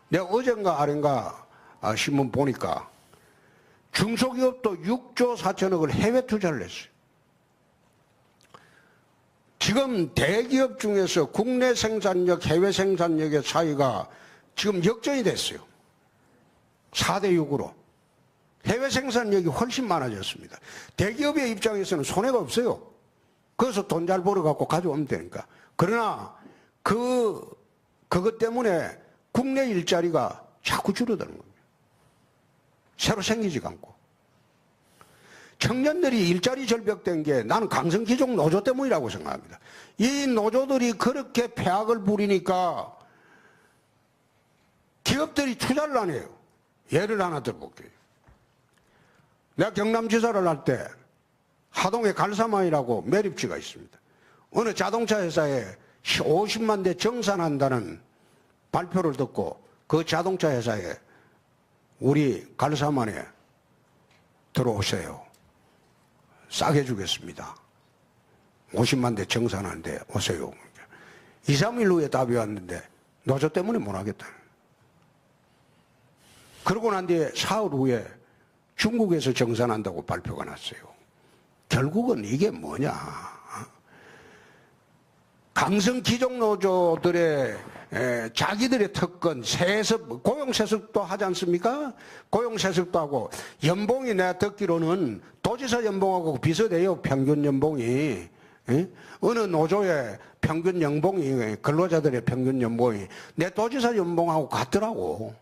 내가 어젠가 아ren가 신문 보니까 중소기업도 6조 4천억을 해외 투자를 했어요. 지금 대기업 중에서 국내 생산력, 해외 생산력의 차이가 지금 역전이 됐어요. 4대 6으로. 해외 생산력이 훨씬 많아졌습니다. 대기업의 입장에서는 손해가 없어요. 그래서 돈 잘 벌어갖고 가져오면 되니까. 그러나 그것 때문에 국내 일자리가 자꾸 줄어드는 겁니다. 새로 생기지가 않고. 청년들이 일자리 절벽된 게 나는 강성기종 노조 때문이라고 생각합니다. 이 노조들이 그렇게 폐악을 부리니까 기업들이 투자를 안 해요. 예를 하나 들어볼게요. 내가 경남지사를 할 때 하동에 갈사만이라고 매립지가 있습니다. 어느 자동차 회사에 50만 대 정산한다는 발표를 듣고 그 자동차 회사에 우리 갈사만에 들어오세요. 싸게 주겠습니다. 50만 대 정산하는데 오세요. 2, 3일 후에 답이 왔는데 노조 때문에 못 하겠다. 그러고 난 뒤에 사흘 후에 중국에서 정산한다고 발표가 났어요. 결국은 이게 뭐냐. 강성기종 노조들의 자기들의 특권, 세습, 고용세습도 하지 않습니까? 고용세습도 하고, 연봉이 내가 듣기로는 도지사 연봉하고 비슷해요, 평균 연봉이. 어느 노조의 평균 연봉이, 근로자들의 평균 연봉이 내 도지사 연봉하고 같더라고.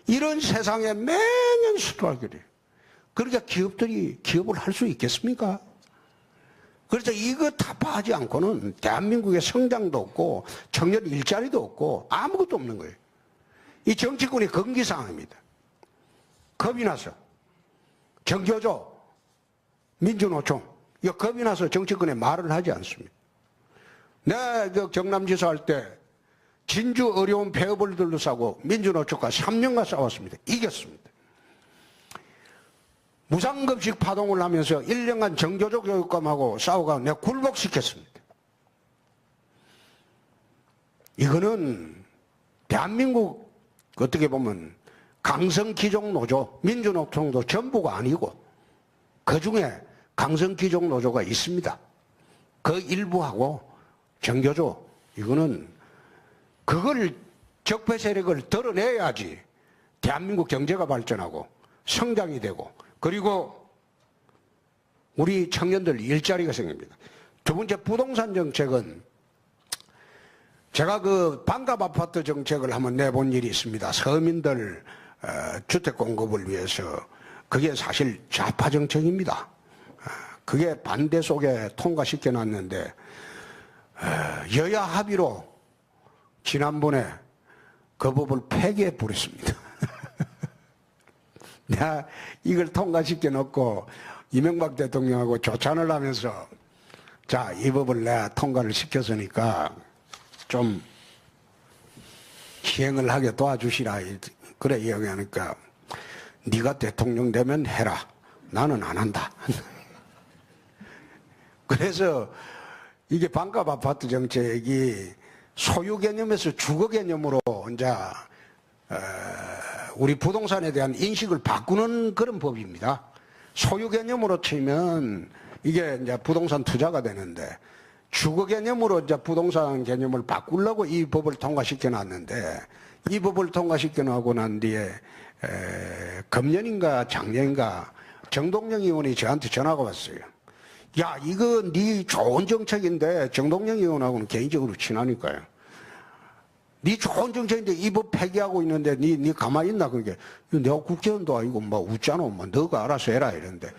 이런 세상에 매년 스트라이크를 해요. 그러니까 기업들이 기업을 할 수 있겠습니까? 그래서 이거 타파하지 않고는 대한민국의 성장도 없고 청년 일자리도 없고 아무것도 없는 거예요. 이 정치권이 금기사항입니다. 겁이 나서 정교조, 민주노총 이거 겁이 나서 정치권에 말을 하지 않습니다. 내가 경남지사 할 때 진주 어려운 폐업을 둘러싸고 민주노총과 3년간 싸웠습니다. 이겼습니다. 무상급식 파동을 하면서 1년간 정교조 교육감하고 싸우고 내가 굴복시켰습니다. 이거는 대한민국 어떻게 보면 강성기종 노조, 민주노총도 전부가 아니고 그중에 강성기종 노조가 있습니다. 그 일부하고 정교조 이거는 그걸 적폐 세력을 드러내야지 대한민국 경제가 발전하고 성장이 되고 그리고 우리 청년들 일자리가 생깁니다. 두 번째 부동산 정책은 제가 그 반값 아파트 정책을 한번 내본 일이 있습니다. 서민들 주택 공급을 위해서 그게 사실 좌파 정책입니다. 그게 반대 속에 통과시켜 놨는데 여야 합의로 지난번에 그 법을 폐기해 버렸습니다. 내가 이걸 통과시켜 놓고 이명박 대통령하고 조찬을 하면서 자, 이 법을 내가 통과를 시켰으니까 좀 시행을 하게 도와주시라. 그래 이야기하니까 네가 대통령 되면 해라. 나는 안 한다. 그래서 이게 반값 아파트 정책이 소유 개념에서 주거 개념으로 이제 우리 부동산에 대한 인식을 바꾸는 그런 법입니다. 소유 개념으로 치면 이게 이제 부동산 투자가 되는데 주거 개념으로 이제 부동산 개념을 바꾸려고 이 법을 통과시켜 놨는데 이 법을 통과시켜 놓고 난 뒤에 금년인가 작년인가 정동영 의원이 저한테 전화가 왔어요. 야, 이거 네 좋은 정책인데 정동영 의원하고는 개인적으로 친하니까요. 네 좋은 정책인데 이 법 폐기하고 있는데 네 가만히 있나? 그게 내가 국회의원도 아니고 뭐 웃잖아. 뭐 너가 알아서 해라 이런데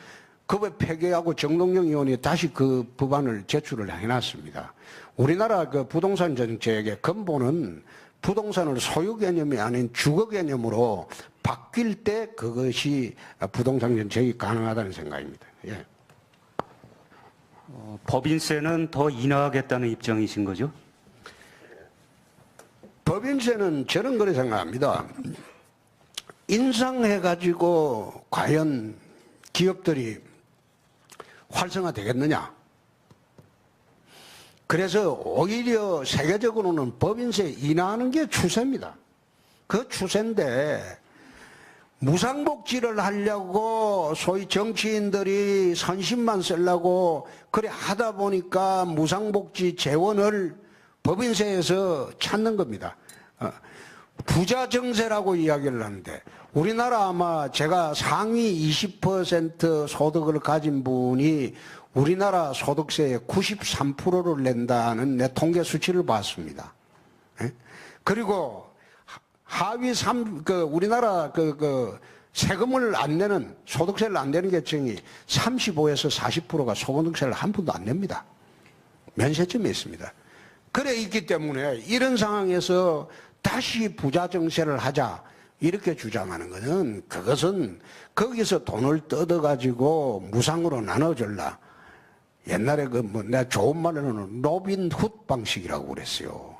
그 법 폐기하고 정동영 의원이 다시 그 법안을 제출을 해놨습니다. 우리나라 그 부동산 정책의 근본은 부동산을 소유 개념이 아닌 주거 개념으로 바뀔 때 그것이 부동산 정책이 가능하다는 생각입니다. 예. 법인세는 더 인하하겠다는 입장이신 거죠? 법인세는 저는 그렇게 생각합니다. 인상해가지고 과연 기업들이 활성화되겠느냐? 그래서 오히려 세계적으로는 법인세 인하하는 게 추세입니다. 그 추세인데 무상복지를 하려고 소위 정치인들이 선심만 쓰려고 그래 하다 보니까 무상복지 재원을 법인세에서 찾는 겁니다. 부자 정세라고 이야기를 하는데 우리나라 아마 제가 상위 20% 소득을 가진 분이 우리나라 소득세의 93%를 낸다는 내 통계 수치를 봤습니다. 그리고 하위 우리나라 세금을 안 내는, 소득세를 안 내는 계층이 35에서 40%가 소득세를 한 푼도 안 냅니다. 면세점에 있습니다. 그래 있기 때문에 이런 상황에서 다시 부자 정세를 하자 이렇게 주장하는 것은 그것은 거기서 돈을 뜯어가지고 무상으로 나눠줄라. 옛날에 내가 좋은 말로는 로빈 훗 방식이라고 그랬어요.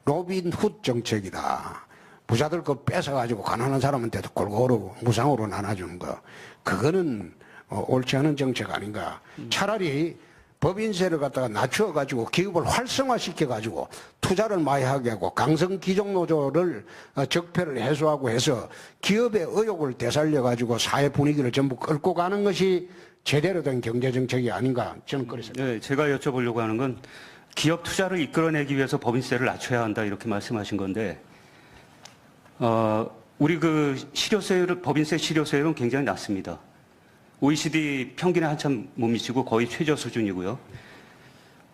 로빈 훗 정책이다. 부자들 거 뺏어가지고 가난한 사람한테도 골고루 무상으로 나눠주는 거. 그거는 옳지 않은 정책 아닌가. 차라리 법인세를 갖다가 낮춰가지고 기업을 활성화시켜가지고 투자를 많이 하게 하고 강성 기종노조를 적폐를 해소하고 해서 기업의 의욕을 되살려가지고 사회 분위기를 전부 끌고 가는 것이 제대로 된 경제정책이 아닌가 저는 그렇게 생각합니다. 네, 제가 여쭤보려고 하는 건 기업 투자를 이끌어내기 위해서 법인세를 낮춰야 한다 이렇게 말씀하신 건데 우리 그 법인세 실효세율은 굉장히 낮습니다. OECD 평균에 한참 못 미치고 거의 최저 수준이고요.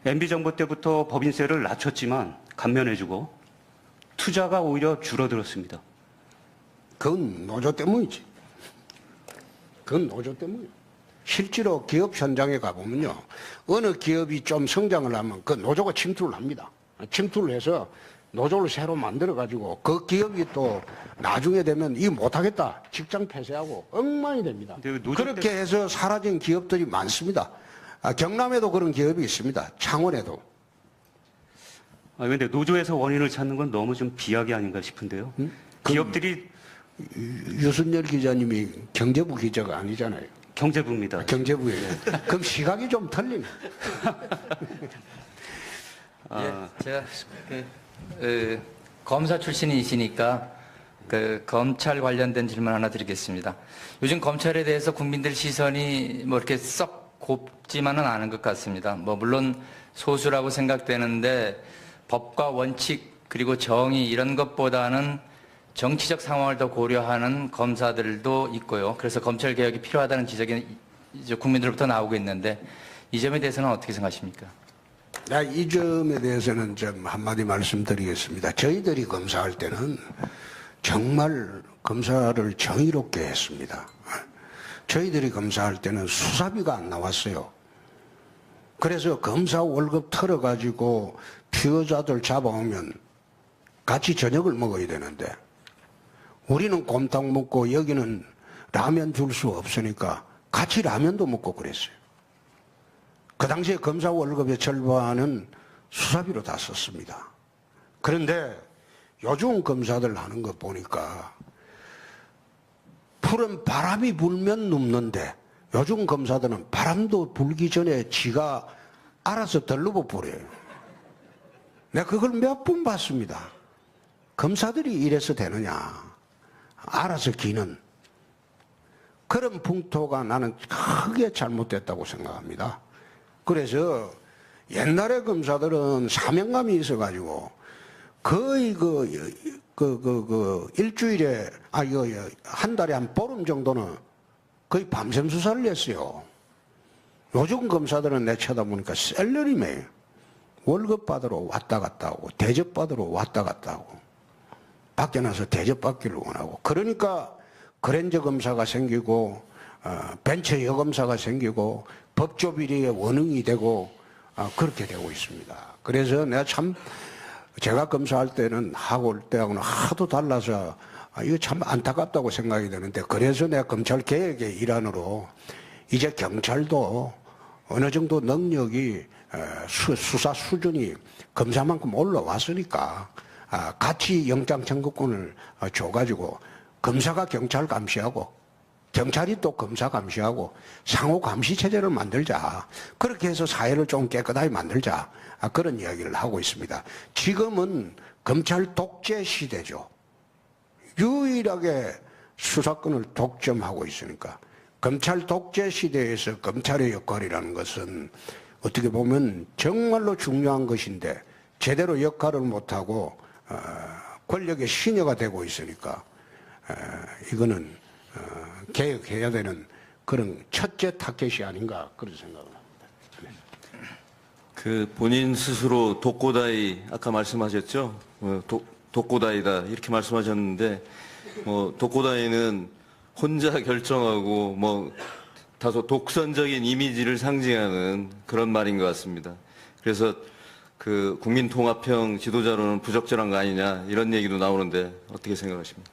MB정부 때부터 법인세를 낮췄지만 감면해주고 투자가 오히려 줄어들었습니다. 그건 노조 때문이지. 그건 노조 때문이에요. 실제로 기업 현장에 가보면요. 어느 기업이 좀 성장을 하면 그 노조가 침투를 합니다. 침투를 해서 노조를 새로 만들어가지고 그 기업이 또 나중에 되면 이거 못하겠다. 직장 폐쇄하고 엉망이 됩니다. 그렇게 해서 사라진 기업들이 많습니다. 경남에도 그런 기업이 있습니다. 창원에도. 그런데 노조에서 원인을 찾는 건 너무 좀 비약이 아닌가 싶은데요. 기업들이 유순열 기자님이 경제부 기자가 아니잖아요. 경제부입니다. 경제부예요. 그럼 시각이 좀 틀립니다. 제가 검사 출신이시니까 검찰 관련된 질문 하나 드리겠습니다. 요즘 검찰에 대해서 국민들 시선이 뭐 이렇게 썩 곱지만은 않은 것 같습니다. 뭐 물론 소수라고 생각되는데 법과 원칙 그리고 정의 이런 것보다는 정치적 상황을 더 고려하는 검사들도 있고요. 그래서 검찰 개혁이 필요하다는 지적이 이제 국민들로부터 나오고 있는데 이 점에 대해서는 어떻게 생각하십니까? 이 점에 대해서는 좀 한마디 말씀드리겠습니다. 저희들이 검사할 때는 정말 검사를 정의롭게 했습니다. 저희들이 검사할 때는 수사비가 안 나왔어요. 그래서 검사 월급 털어가지고 피의자들 잡아오면 같이 저녁을 먹어야 되는데 우리는 곰탕 먹고 여기는 라면 줄 수 없으니까 같이 라면도 먹고 그랬어요. 그 당시에 검사 월급의 절반은 수사비로 다 썼습니다. 그런데 요즘 검사들 하는 거 보니까 푸른 바람이 불면 눕는데 요즘 검사들은 바람도 불기 전에 지가 알아서 덜러버 버려요. 내가 그걸 몇 번 봤습니다. 검사들이 이래서 되느냐. 알아서 기는. 그런 풍토가 나는 크게 잘못됐다고 생각합니다. 그래서 옛날에 검사들은 사명감이 있어가지고 거의 일주일에, 한 달에 한 보름 정도는 거의 밤샘 수사를 했어요. 요즘 검사들은 내 쳐다보니까 셀러리맨 월급 받으러 왔다 갔다 하고 대접 받으러 왔다 갔다 하고 밖에 나서 대접받기를 원하고 그러니까 그랜저 검사가 생기고 벤처 여검사가 생기고 법조비리의 원흉이 되고 그렇게 되고 있습니다. 그래서 내가 참 제가 검사할 때는 하고 올 때하고는 하도 달라서 이거 참 안타깝다고 생각이 드는데 그래서 내가 검찰 개혁의 일환으로 이제 경찰도 어느 정도 능력이 수사 수준이 검사만큼 올라왔으니까 같이 영장 청구권을 줘가지고 검사가 경찰 감시하고 경찰이 또 검사 감시하고 상호 감시 체제를 만들자. 그렇게 해서 사회를 좀 깨끗하게 만들자. 그런 이야기를 하고 있습니다. 지금은 검찰 독재 시대죠. 유일하게 수사권을 독점하고 있으니까 검찰 독재 시대에서 검찰의 역할이라는 것은 어떻게 보면 정말로 중요한 것인데 제대로 역할을 못하고 권력의 시녀가 되고 있으니까 이거는 개혁해야 되는 그런 첫째 타켓이 아닌가 그런 생각을 합니다. 그 본인 스스로 독고다이 아까 말씀하셨죠? 독고다이다 이렇게 말씀하셨는데 독고다이는 혼자 결정하고 다소 독선적인 이미지를 상징하는 그런 말인 것 같습니다. 그래서 그 국민통합형 지도자로는 부적절한 거 아니냐 이런 얘기도 나오는데 어떻게 생각하십니까?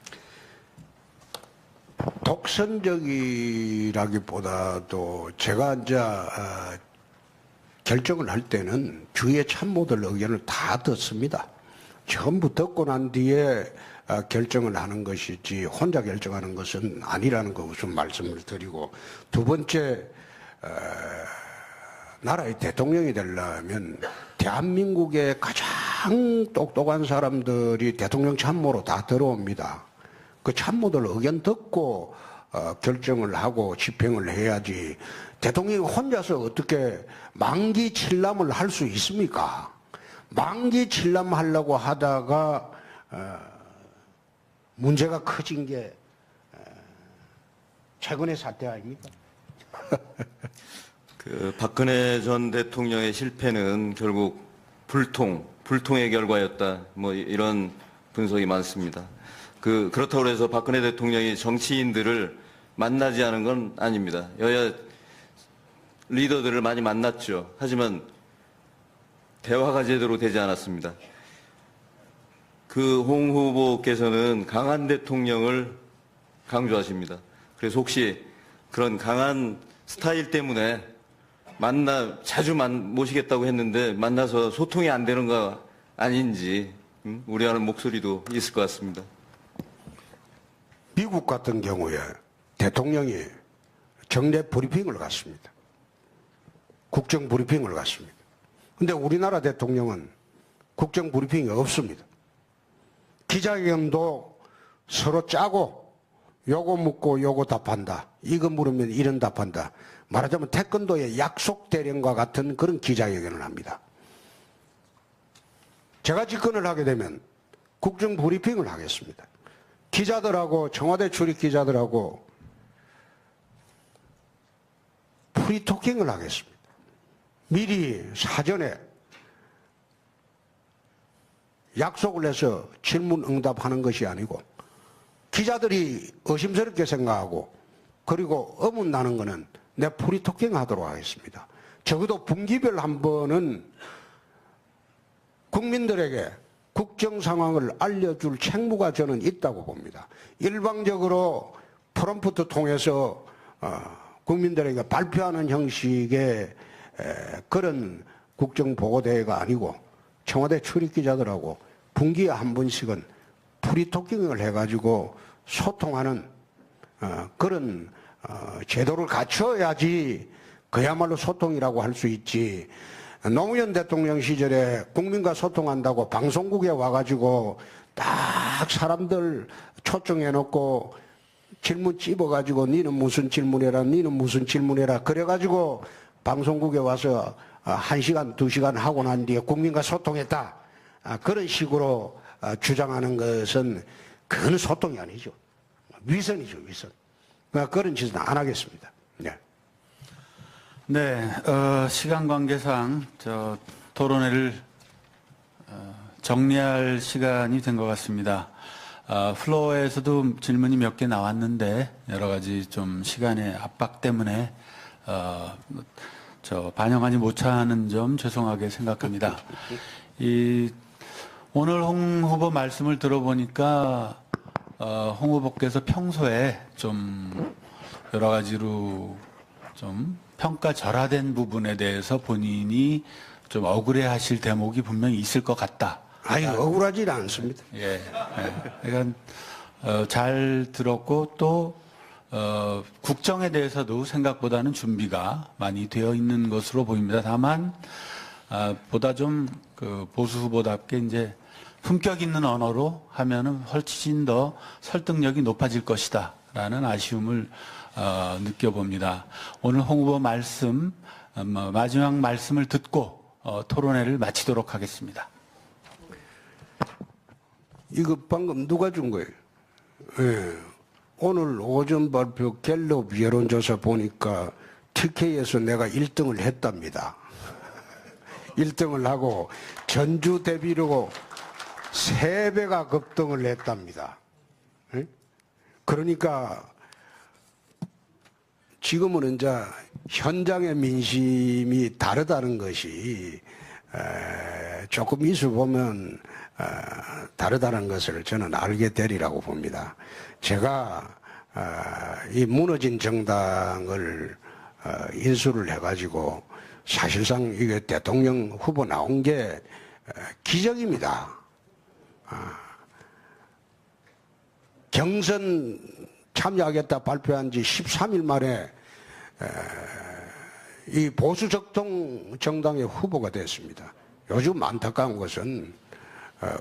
독선적이라기보다도 제가 이제 결정을 할 때는 주위의 참모들 의견을 다 듣습니다. 전부 듣고 난 뒤에 결정을 하는 것이지 혼자 결정하는 것은 아니라는 거 우선 말씀을 드리고 두 번째 나라의 대통령이 되려면 대한민국의 가장 똑똑한 사람들이 대통령 참모로 다 들어옵니다. 그 참모들 의견 듣고 결정을 하고 집행을 해야지 대통령이 혼자서 어떻게 만기 칠람을 할 수 있습니까? 만기 칠람 하려고 하다가 문제가 커진 게 최근의 사태 아닙니까? 그 박근혜 전 대통령의 실패는 결국 불통의 결과였다. 이런 분석이 많습니다. 그렇다고 해서 박근혜 대통령이 정치인들을 만나지 않은 건 아닙니다. 여야 리더들을 많이 만났죠. 하지만 대화가 제대로 되지 않았습니다. 홍 후보께서는 강한 대통령을 강조하십니다. 그래서 혹시 그런 강한 스타일 때문에 자주 모시겠다고 했는데 만나서 소통이 안 되는 거 아닌지 우려하는 목소리도 있을 것 같습니다. 미국 같은 경우에 대통령이 정례 브리핑을 갔습니다. 국정 브리핑을 갔습니다. 근데 우리나라 대통령은 국정 브리핑이 없습니다. 기자회견도 서로 짜고 요거 묻고 요거 답한다. 이거 물으면 이런 답한다. 말하자면 태권도의 약속 대령과 같은 그런 기자회견을 합니다. 제가 집권을 하게 되면 국정 브리핑을 하겠습니다. 기자들하고 청와대 출입 기자들하고 프리토킹을 하겠습니다. 미리 사전에 약속을 해서 질문 응답하는 것이 아니고 기자들이 의심스럽게 생각하고 그리고 의문나는 거는 내 프리토킹 하도록 하겠습니다. 적어도 분기별 한 번은 국민들에게 국정 상황을 알려줄 책무가 저는 있다고 봅니다. 일방적으로 프롬프트 통해서 국민들에게 발표하는 형식의 그런 국정보고대회가 아니고 청와대 출입기자들하고 분기에 한 번씩은 프리토킹을 해가지고 소통하는 그런 제도를 갖춰야지 그야말로 소통이라고 할 수 있지. 노무현 대통령 시절에 국민과 소통한다고 방송국에 와가지고 딱 사람들 초청해놓고 질문 찝어가지고 니는 무슨 질문해라 니는 무슨 질문해라 그래가지고 방송국에 와서 1시간 2시간 하고 난 뒤에 국민과 소통했다. 그런 식으로 주장하는 것은 그건 소통이 아니죠. 위선이죠, 위선. 그런 짓은 안 하겠습니다. 네. 네, 시간 관계상 토론회를 정리할 시간이 된 것 같습니다. 플로어에서도 질문이 몇 개 나왔는데 여러 가지 좀 시간의 압박 때문에 반영하지 못하는 점 죄송하게 생각합니다. 오늘 홍 후보 말씀을 들어보니까 홍 후보께서 평소에 좀 여러 가지로 좀 평가절하된 부분에 대해서 본인이 좀 억울해하실 대목이 분명히 있을 것 같다. 아니 억울하지는 않습니다. 예, 그러니까 잘 들었고 또 국정에 대해서도 생각보다는 준비가 많이 되어 있는 것으로 보입니다. 다만 보다 좀 그 보수 후보답게 이제 품격 있는 언어로 하면은 훨씬 더 설득력이 높아질 것이다라는 아쉬움을 느껴봅니다. 오늘 홍 후보 말씀 마지막 말씀을 듣고 토론회를 마치도록 하겠습니다. 이거 방금 누가 준 거예요? 예. 오늘 오전 발표 갤럽 여론조사 보니까 TK에서 내가 1등을 했답니다. 1등을 하고 전주 대비로 3배가 급등을 했답니다. 예? 그러니까 지금은 이제 현장의 민심이 다르다는 것이 조금 있어 보면 다르다는 것을 저는 알게 되리라고 봅니다. 제가 이 무너진 정당을 인수를 해가지고 사실상 이게 대통령 후보 나온 게 기적입니다. 경선 참여하겠다 발표한 지 13일 만에 이 보수 정당의 후보가 됐습니다. 요즘 안타까운 것은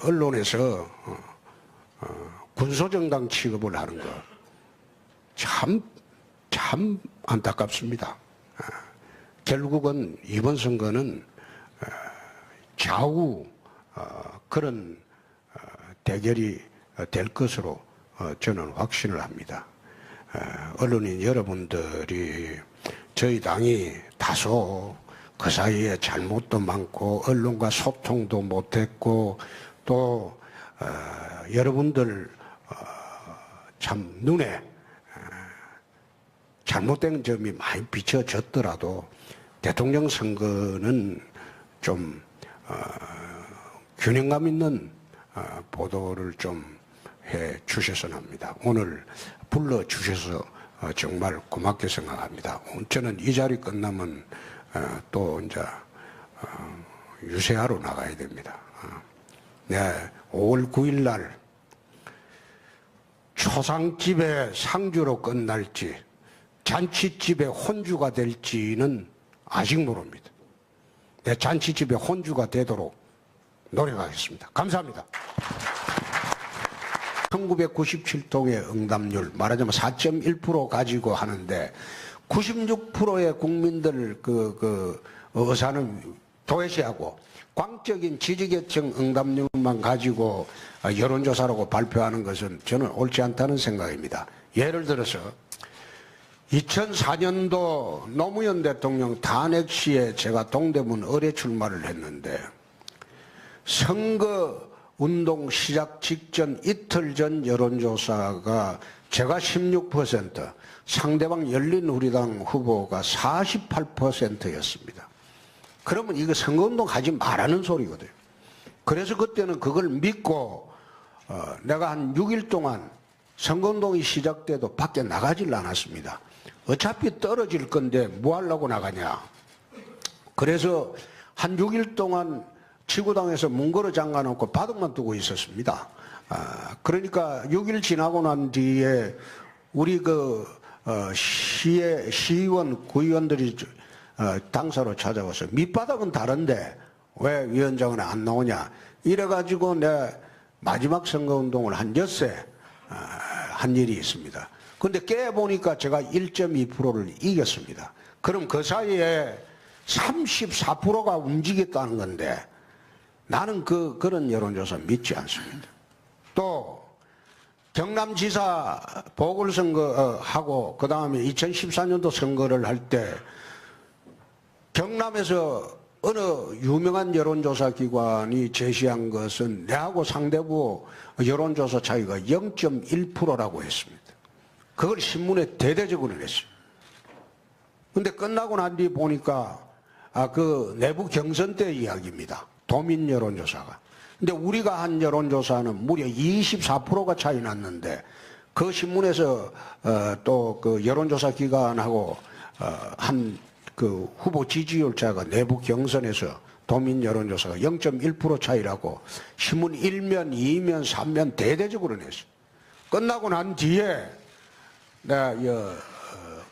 언론에서 군소정당 취급을 하는 거 참 안타깝습니다. 결국은 이번 선거는 좌우 그런 대결이 될 것으로 저는 확신을 합니다. 언론인 여러분들이 저희 당이 다소 그 사이에 잘못도 많고 언론과 소통도 못했고 또 여러분들 참 눈에 잘못된 점이 많이 비춰졌더라도 대통령 선거는 좀 균형감 있는 보도를 좀 해 주셨으면 합니다. 오늘 불러 주셔서 정말 고맙게 생각합니다. 저는 이 자리 끝나면 또 이제 유세하러 나가야 됩니다. 네, 5월 9일 날 초상집의 상주로 끝날지 잔치집의 혼주가 될지는 아직 모릅니다. 네, 잔치집의 혼주가 되도록 노력하겠습니다. 감사합니다. 1997통의 응답률 말하자면 4.1% 가지고 하는데 96%의 국민들 그 의사는 도외시하고 광적인 지지계층 응답률만 가지고 여론조사라고 발표하는 것은 저는 옳지 않다는 생각입니다. 예를 들어서 2004년도 노무현 대통령 탄핵 시에 제가 동대문 의뢰 출마를 했는데 선거 운동 시작 직전 이틀 전 여론조사가 제가 16%, 상대방 열린우리당 후보가 48%였습니다. 그러면 이거 선거운동 하지 말라는 소리거든요. 그래서 그때는 그걸 믿고 내가 한 6일 동안 선거운동이 시작돼도 밖에 나가질 않았습니다. 어차피 떨어질 건데 뭐 하려고 나가냐. 그래서 한 6일 동안 지구당에서 문고로 잠가놓고 바둑만 두고 있었습니다. 그러니까 6일 지나고 난 뒤에 우리 시의원, 구의원들이 당사로 찾아와서 밑바닥은 다른데 왜 위원장은 안 나오냐. 이래가지고 내 마지막 선거운동을 한 엿새 한 일이 있습니다. 근데 깨보니까 제가 1.2%를 이겼습니다. 그럼 그 사이에 34%가 움직였다는 건데 나는 그런 여론조사 믿지 않습니다. 또 경남지사 보궐선거하고 그 다음에 2014년도 선거를 할 때 경남에서 어느 유명한 여론조사 기관이 제시한 것은 내하고 상대부 여론조사 차이가 0.1%라고 했습니다. 그걸 신문에 대대적으로 냈어요. 근데 끝나고 난 뒤 보니까 그 내부 경선 때 이야기입니다. 도민 여론조사가. 근데 우리가 한 여론조사는 무려 24%가 차이 났는데 그 신문에서 또 그 여론조사 기관하고 한 그 후보 지지율차가 내부 경선에서 도민 여론조사가 0.1% 차이라고 신문 1면, 2면, 3면 대대적으로 냈어요. 끝나고 난 뒤에 내가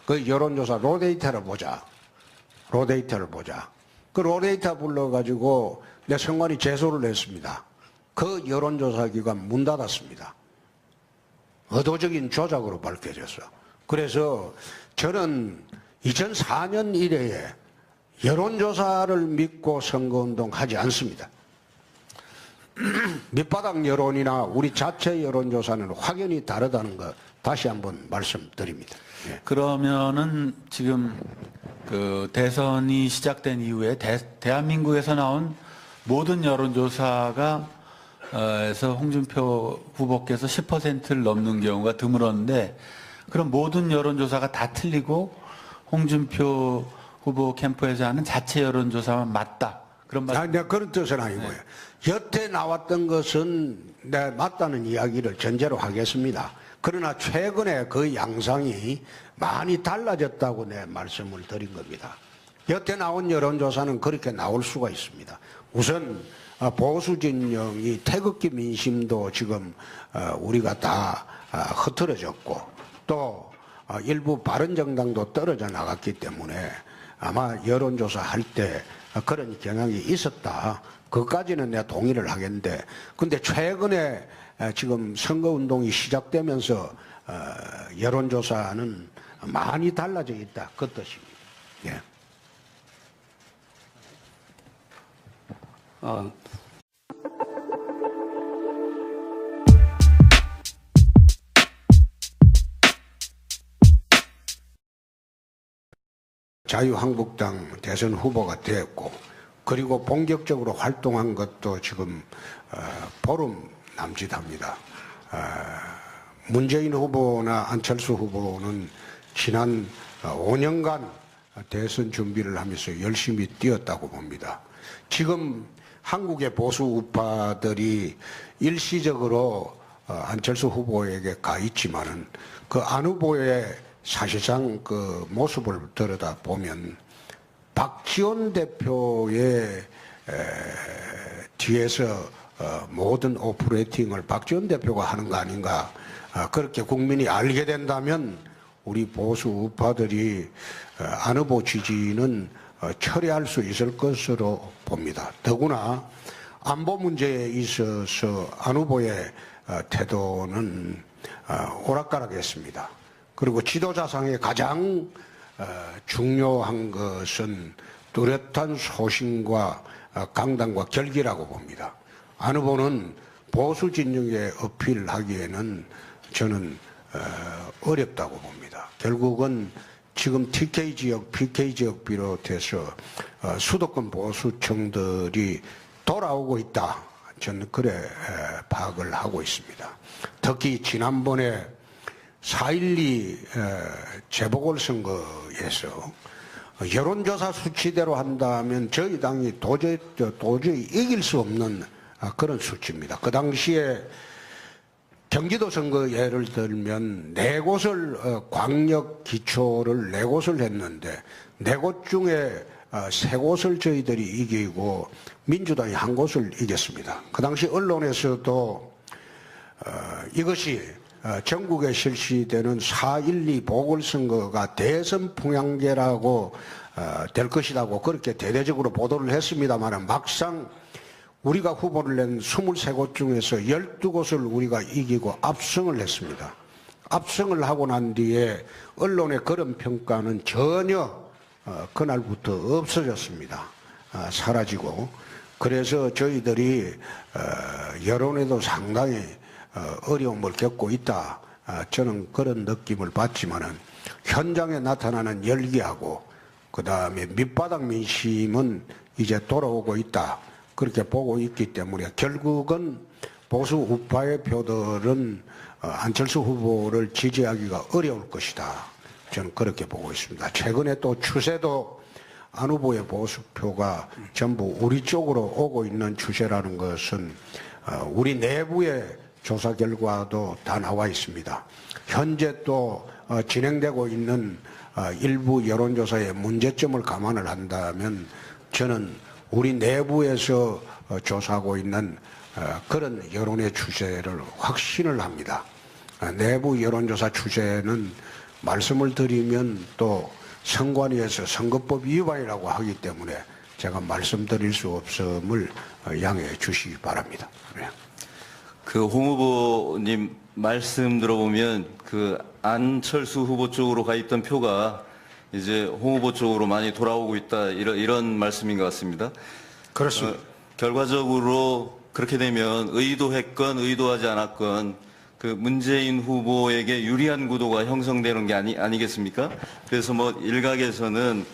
그 여론조사 로데이터를 보자. 그 로데이터 불러가지고 내 선관위 제소를 냈습니다. 그 여론조사 기관 문 닫았습니다. 의도적인 조작으로 밝혀졌어. 그래서 저는 2004년 이래에 여론조사를 믿고 선거운동 하지 않습니다. 밑바닥 여론이나 우리 자체 여론조사는 확연히 다르다는 거 다시 한번 말씀드립니다. 예. 그러면은 지금 그 대선이 시작된 이후에 대한민국에서 나온 모든 여론조사가 에서 홍준표 후보께서 10%를 넘는 경우가 드물었는데 그럼 모든 여론조사가 다 틀리고 홍준표 후보 캠프에서 하는 자체 여론조사만 맞다. 그런 말. 내가 그런 뜻은 아니고요. 여태 나왔던 것은 맞다는 이야기를 전제로 하겠습니다. 그러나 최근에 그 양상이 많이 달라졌다고 내 말씀을 드린 겁니다. 여태 나온 여론조사는 그렇게 나올 수가 있습니다. 우선 보수 진영이 태극기 민심도 지금 우리가 다 흐트러졌고 또 일부 바른정당도 떨어져 나갔기 때문에 아마 여론조사 할 때 그런 경향이 있었다. 그것까지는 내가 동의를 하겠는데 근데 최근에 지금 선거운동이 시작되면서 여론조사는 많이 달라져 있다. 그 뜻입니다. 예. 자유한국당 대선 후보가 되었고 그리고 본격적으로 활동한 것도 지금 보름 남짓합니다. 문재인 후보나 안철수 후보는 지난 5년간 대선 준비를 하면서 열심히 뛰었다고 봅니다. 지금 한국의 보수 우파들이 일시적으로 안철수 후보에게 가 있지만은 그 안 후보의 사실상 그 모습을 들여다 보면 박지원 대표의 뒤에서 모든 오퍼레이팅을 박지원 대표가 하는 거 아닌가. 그렇게 국민이 알게 된다면 우리 보수 우파들이 안 후보 지지는 처리할 수 있을 것으로 봅니다. 더구나 안보 문제에 있어서 안 후보의 태도는 오락가락했습니다. 그리고 지도자상의 가장 중요한 것은 뚜렷한 소신과 강단과 결기라고 봅니다. 안 후보는 보수 진영에 어필하기에는 저는 어렵다고 봅니다. 결국은 지금 TK 지역, PK 지역 비롯해서 수도권 보수층들이 돌아오고 있다. 저는 그래 파악을 하고 있습니다. 특히 지난번에 4.12 재보궐선거에서 여론조사 수치대로 한다면 저희 당이 도저히 이길 수 없는 그런 수치입니다. 그 당시에 경기도 선거 예를 들면 4곳을 광역 기초를 4곳을 했는데 4곳 중에 3곳을 저희들이 이기고 민주당이 1곳을 이겼습니다. 그 당시 언론에서도 이것이 전국에 실시되는 4.12 보궐선거가 대선 풍향계라고 될 것이라고 그렇게 대대적으로 보도를 했습니다만 막상 우리가 후보를 낸 23곳 중에서 12곳을 우리가 이기고 압승을 했습니다. 압승을 하고 난 뒤에 언론의 그런 평가는 전혀 그날부터 없어졌습니다. 사라지고. 그래서 저희들이 여론에도 상당히 어려움을 겪고 있다. 저는 그런 느낌을 받지만은 현장에 나타나는 열기하고 그 다음에 밑바닥 민심은 이제 돌아오고 있다. 그렇게 보고 있기 때문에 결국은 보수 우파의 표들은 안철수 후보를 지지하기가 어려울 것이다. 저는 그렇게 보고 있습니다. 최근에 또 추세도 안 후보의 보수표가 전부 우리 쪽으로 오고 있는 추세라는 것은 우리 내부의 조사 결과도 다 나와 있습니다. 현재 또 진행되고 있는 일부 여론조사의 문제점을 감안을 한다면 저는 우리 내부에서 조사하고 있는 그런 여론의 추세를 확신을 합니다. 내부 여론조사 추세는 말씀을 드리면 또 선관위에서 선거법 위반이라고 하기 때문에 제가 말씀드릴 수 없음을 양해해 주시기 바랍니다. 네. 그 홍 후보님 말씀 들어보면 그 안철수 후보 쪽으로 가 있던 표가 이제 홍 후보 쪽으로 많이 돌아오고 있다 이런 말씀인 것 같습니다. 그렇습니다. 결과적으로 그렇게 되면 의도했건 의도하지 않았건 그 문재인 후보에게 유리한 구도가 형성되는 게 아니겠습니까? 그래서 뭐 일각에서는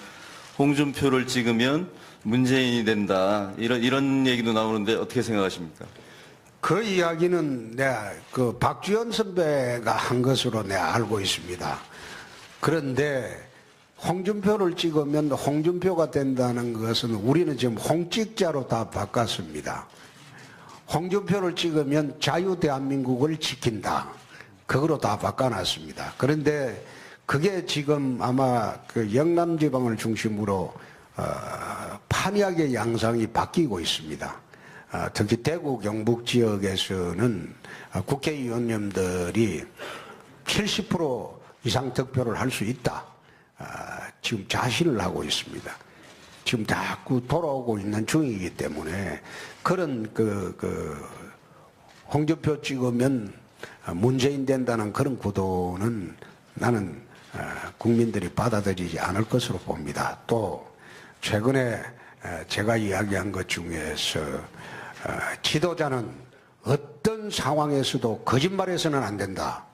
홍준표를 찍으면 문재인이 된다 이런 얘기도 나오는데 어떻게 생각하십니까? 그 이야기는 내가 그 박지원 선배가 한 것으로 내가 알고 있습니다. 그런데 홍준표를 찍으면 홍준표가 된다는 것은 우리는 지금 홍찍자로 다 바꿨습니다. 홍준표를 찍으면 자유대한민국을 지킨다. 그거로 다 바꿔놨습니다. 그런데 그게 지금 아마 그 영남지방을 중심으로 판이하게 양상이 바뀌고 있습니다. 특히 대구 경북 지역에서는 국회의원님들이 70% 이상 득표를 할 수 있다. 지금 자신을 하고 있습니다. 지금 자꾸 돌아오고 있는 중이기 때문에 그런 홍준표 찍으면 문재인 된다는 그런 구도는 나는 국민들이 받아들이지 않을 것으로 봅니다. 또 최근에 제가 이야기한 것 중에서 지도자는 어떤 상황에서도 거짓말해서는 안 된다.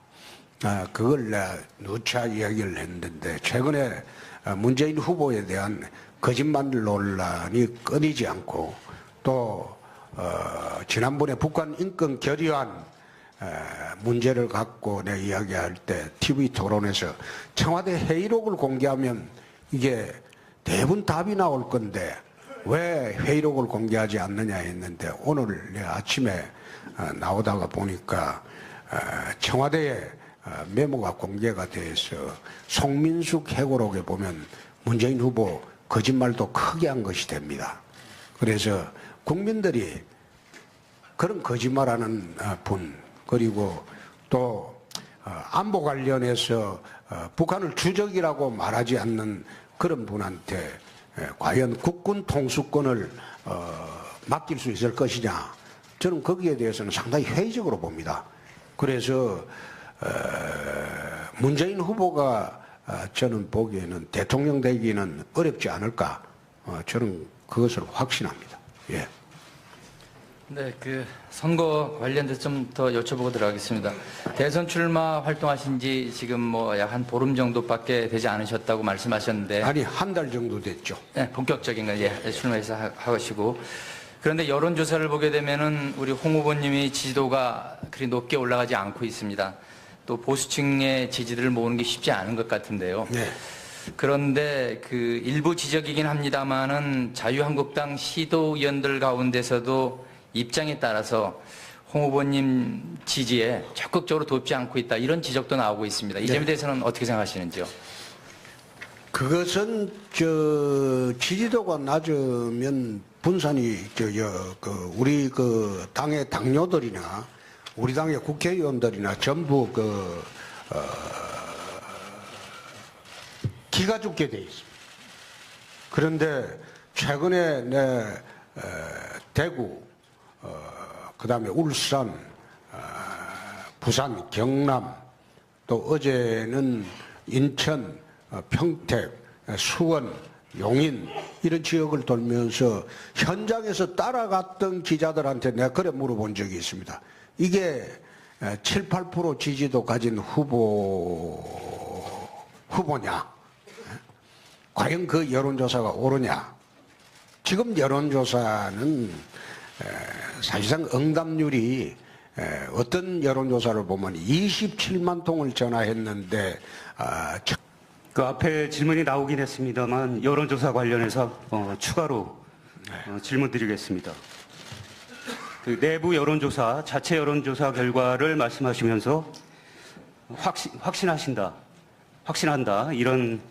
그걸 내가 누차 이야기를 했는데 최근에 문재인 후보에 대한 거짓말 논란이 끊이지 않고 또 지난번에 북한 인권 결의안 문제를 갖고 내가 이야기할 때 TV 토론에서 청와대 회의록을 공개하면 이게 대부분 답이 나올 건데 왜 회의록을 공개하지 않느냐 했는데 오늘 내가 아침에 나오다가 보니까 청와대에 메모가 공개가 돼서 송민숙 회고록에 보면 문재인 후보 거짓말도 크게 한 것이 됩니다. 그래서 국민들이 그런 거짓말하는 분 그리고 또 안보 관련해서 북한을 주적이라고 말하지 않는 그런 분한테 과연 국군 통수권을 맡길 수 있을 것이냐 저는 거기에 대해서는 상당히 회의적으로 봅니다. 그래서 문재인 후보가 저는 보기에는 대통령 되기는 어렵지 않을까 저는 그것을 확신합니다. 예. 네, 그 선거 관련돼서 좀 더 여쭤보고 들어가겠습니다. 대선 출마 활동하신 지 지금 뭐 약 한 보름 정도밖에 되지 않으셨다고 말씀하셨는데 아니 한 달 정도 됐죠. 네, 본격적인 거 이제 출마해서 하시고 그런데 여론조사를 보게 되면은 우리 홍 후보님의 지지도가 그리 높게 올라가지 않고 있습니다. 또 보수층의 지지들을 모으는 게 쉽지 않은 것 같은데요. 네. 그런데 그 일부 지적이긴 합니다만은 자유한국당 시도의원들 가운데서도 입장에 따라서 홍 후보님 지지에 적극적으로 돕지 않고 있다, 이런 지적도 나오고 있습니다. 이 점에 대해서는 어떻게 생각하시는지요? 그것은 지지도가 낮으면 분산이 우리 당의 당뇨들이나 우리 당의 국회의원들이나 전부 기가 죽게 돼 있습니다. 그런데 최근에 대구, 그다음에 울산, 부산, 경남, 또 어제는 인천, 평택, 수원, 용인 이런 지역을 돌면서 현장에서 따라갔던 기자들한테 내가 그래 물어본 적이 있습니다. 이게 7, 8% 지지도 가진 후보냐? 과연 그 여론조사가 옳으냐? 지금 여론조사는 사실상 응답률이 어떤 여론조사를 보면 27만 통을 전화했는데 그 앞에 질문이 나오긴 했습니다만 여론조사 관련해서 추가로 질문드리겠습니다. 그 내부 여론조사, 자체 여론조사 결과를 말씀하시면서 확신한다 이런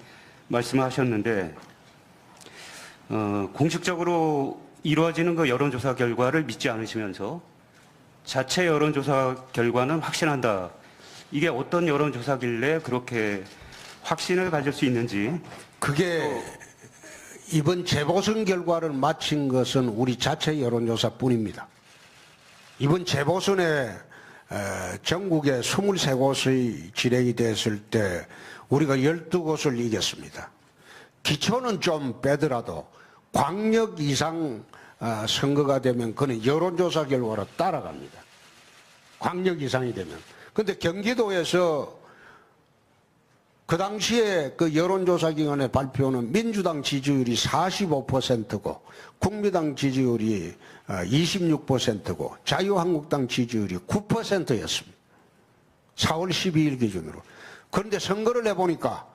말씀을 하셨는데 공식적으로 이루어지는 그 여론조사 결과를 믿지 않으시면서 자체 여론조사 결과는 확신한다. 이게 어떤 여론조사길래 그렇게 확신을 가질 수 있는지. 그게 이번 재보선 결과를 마친 것은 우리 자체 여론조사뿐입니다. 이번 재보선에 전국에 23곳의 진행이 됐을 때 우리가 12곳을 이겼습니다. 기초는 좀 빼더라도 광역 이상 선거가 되면 그는 여론조사 결과로 따라갑니다. 광역 이상이 되면. 근데 경기도에서 그 당시에 그 여론조사 기관의 발표는 민주당 지지율이 45%고 국민당 지지율이 26%고 자유한국당 지지율이 9%였습니다. 4월 12일 기준으로. 그런데 선거를 해보니까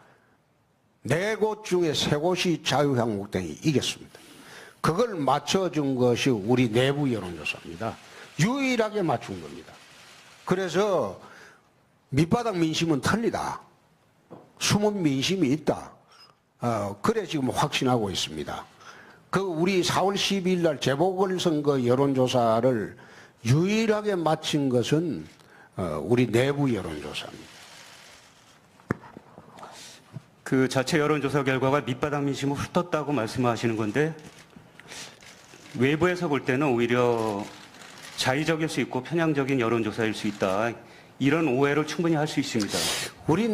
4곳 중에 3곳이 자유한국당이 이겼습니다. 그걸 맞춰준 것이 우리 내부 여론조사입니다. 유일하게 맞춘 겁니다. 그래서 밑바닥 민심은 틀리다. 숨은 민심이 있다. 그래 지금 확신하고 있습니다. 그 우리 4월 12일 날 재보궐선거 여론조사를 유일하게 마친 것은 우리 내부 여론조사입니다. 그 자체 여론조사 결과가 밑바닥 민심을 훑었다고 말씀하시는 건데 외부에서 볼 때는 오히려 자의적일 수 있고 편향적인 여론조사일 수 있다. 이런 오해를 충분히 할 수 있습니다. 우리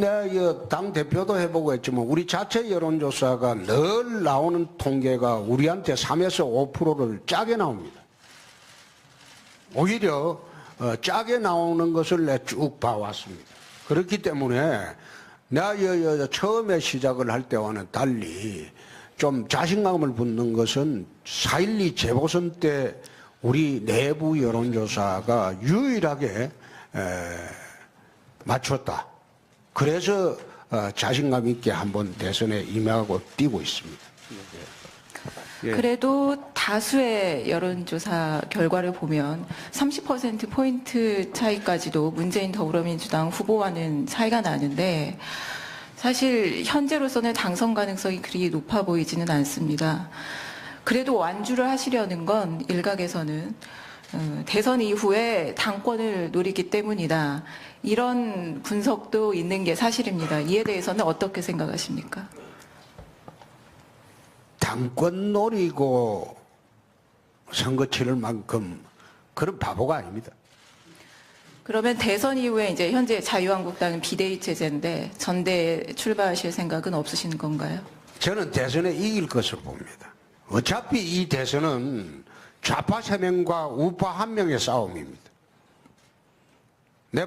당 대표도 해보고 했지만 우리 자체 여론조사가 늘 나오는 통계가 우리한테 3에서 5%를 짜게 나옵니다. 오히려 짜게 나오는 것을 내가 쭉 봐왔습니다. 그렇기 때문에 내가 처음에 시작을 할 때와는 달리 좀 자신감을 붙는 것은 4.12 재보선 때 우리 내부 여론조사가 유일하게 맞췄다. 그래서 자신감 있게 한번 대선에 임하고 뛰고 있습니다. 예. 그래도 다수의 여론조사 결과를 보면 30%포인트 차이까지도 문재인 더불어민주당 후보와는 차이가 나는데 사실 현재로서는 당선 가능성이 그리 높아 보이지는 않습니다. 그래도 완주를 하시려는 건 일각에서는 대선 이후에 당권을 노리기 때문이다. 이런 분석도 있는 게 사실입니다. 이에 대해서는 어떻게 생각하십니까? 당권 노리고 선거 치를 만큼 그런 바보가 아닙니다. 그러면 대선 이후에 이제 현재 자유한국당은 비대위 체제인데 전대에 출마하실 생각은 없으신 건가요? 저는 대선에 이길 것으로 봅니다. 어차피 이 대선은 좌파 3명과 우파 1명의 싸움입니다. 내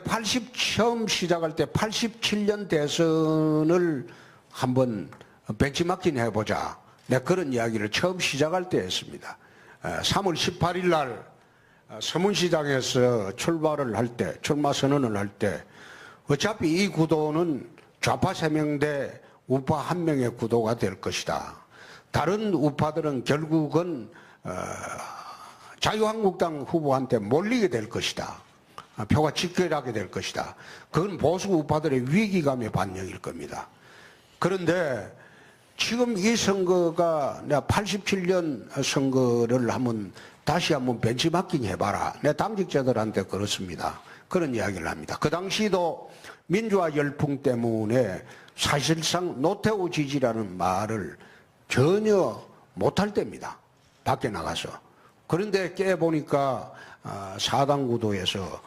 처음 시작할 때 87년 대선을 한번 벤치마킹 해보자. 내가 그런 이야기를 처음 시작할 때 했습니다. 3월 18일 날 서문시장에서 출마 선언을 할 때 어차피 이 구도는 좌파 3명 대 우파 1명의 구도가 될 것이다. 다른 우파들은 결국은 자유한국당 후보한테 몰리게 될 것이다. 표가 집결하게 될 것이다. 그건 보수 우파들의 위기감의 반영일 겁니다. 그런데 지금 이 선거가 내가 87년 선거를 다시 한번 벤치마킹 해봐라. 내 당직자들한테 그렇습니다. 그런 이야기를 합니다. 그 당시도 민주화 열풍 때문에 사실상 노태우 지지라는 말을 전혀 못할 때입니다. 밖에 나가서. 그런데 깨보니까 4당 구도에서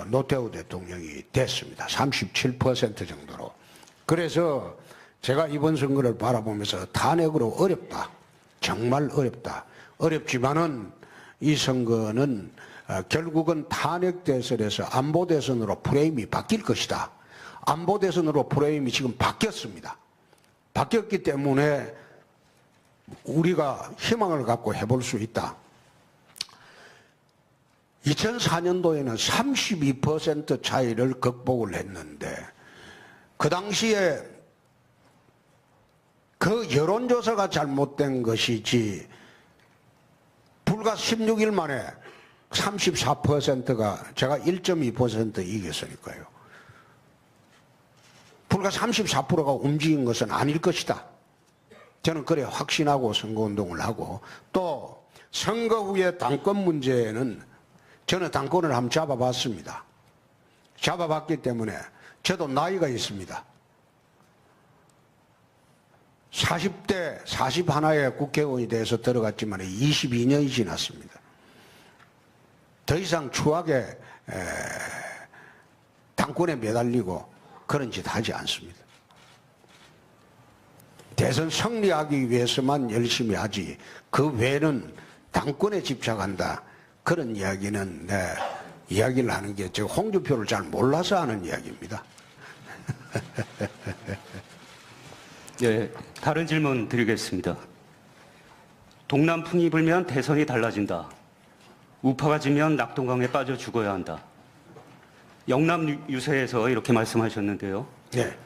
노태우 대통령이 됐습니다. 37% 정도로. 그래서 제가 이번 선거를 바라보면서 탄핵으로 어렵다. 정말 어렵다. 어렵지만은 이 선거는 결국은 탄핵 대선에서 안보 대선으로 프레임이 바뀔 것이다. 안보 대선으로 프레임이 지금 바뀌었습니다. 바뀌었기 때문에 우리가 희망을 갖고 해볼 수 있다. 2004년도에는 32% 차이를 극복을 했는데 그 당시에 그 여론조사가 잘못된 것이지 불과 16일 만에 34%가 제가 1.2% 이겼으니까요. 불과 34%가 움직인 것은 아닐 것이다. 저는 그래 확신하고 선거운동을 하고 또 선거 후에 당권 문제는 저는 당권을 한번 잡아봤습니다. 잡아봤기 때문에 저도 나이가 있습니다. 40대 41의 국회의원이 돼서 들어갔지만 22년이 지났습니다. 더 이상 추하게 당권에 매달리고 그런 짓 하지 않습니다. 대선 승리하기 위해서만 열심히 하지 그 외에는 당권에 집착한다. 그런 이야기는 이야기를 하는 게 저 홍준표를 잘 몰라서 하는 이야기입니다. 네, 다른 질문 드리겠습니다. 동남풍이 불면 대선이 달라진다. 우파가 지면 낙동강에 빠져 죽어야 한다. 영남 유세에서 이렇게 말씀하셨는데요. 네.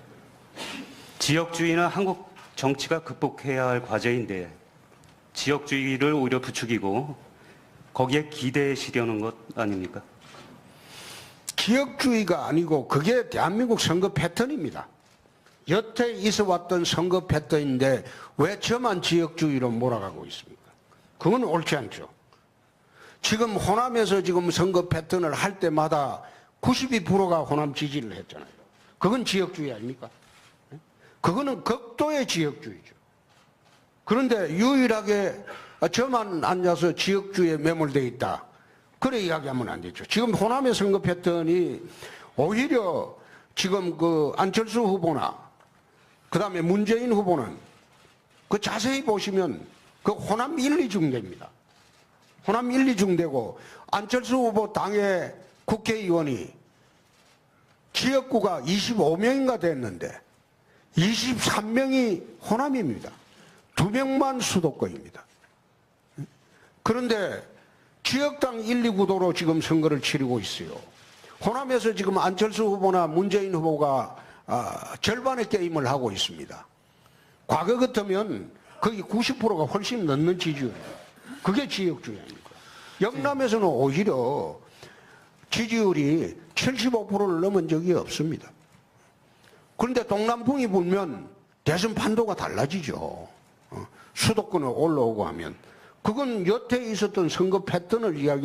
지역주의는 한국 정치가 극복해야 할 과제인데 지역주의를 오히려 부추기고 거기에 기대시려는 것 아닙니까? 지역주의가 아니고 그게 대한민국 선거 패턴입니다. 여태 있어왔던 선거 패턴인데 왜 저만 지역주의로 몰아가고 있습니까? 그건 옳지 않죠. 지금 호남에서 지금 선거 패턴을 할 때마다 92%가 호남 지지를 했잖아요. 그건 지역주의 아닙니까? 그거는 극도의 지역주의죠. 그런데 유일하게 저만 앉아서 지역주의에 매몰되어 있다. 그래 이야기하면 안 되죠. 지금 호남의 선거 패턴이 오히려 지금 그 안철수 후보나 그 다음에 문재인 후보는 그 자세히 보시면 그 호남 1, 2중대입니다. 호남 1, 2중대고 안철수 후보 당의 국회의원이 지역구가 25명인가 됐는데 23명이 호남입니다. 2명만 수도권입니다. 그런데 지역당 1, 2구도로 지금 선거를 치르고 있어요. 호남에서 지금 안철수 후보나 문재인 후보가 절반의 게임을 하고 있습니다. 과거 같으면 거기 90%가 훨씬 넘는 지지율이에요. 그게 지역주의 아닙니까? 영남에서는 오히려 지지율이 75%를 넘은 적이 없습니다. 그런데 동남풍이 불면 대선 판도가 달라지죠. 수도권에 올라오고 하면 그건 여태 있었던 선거 패턴을 이야기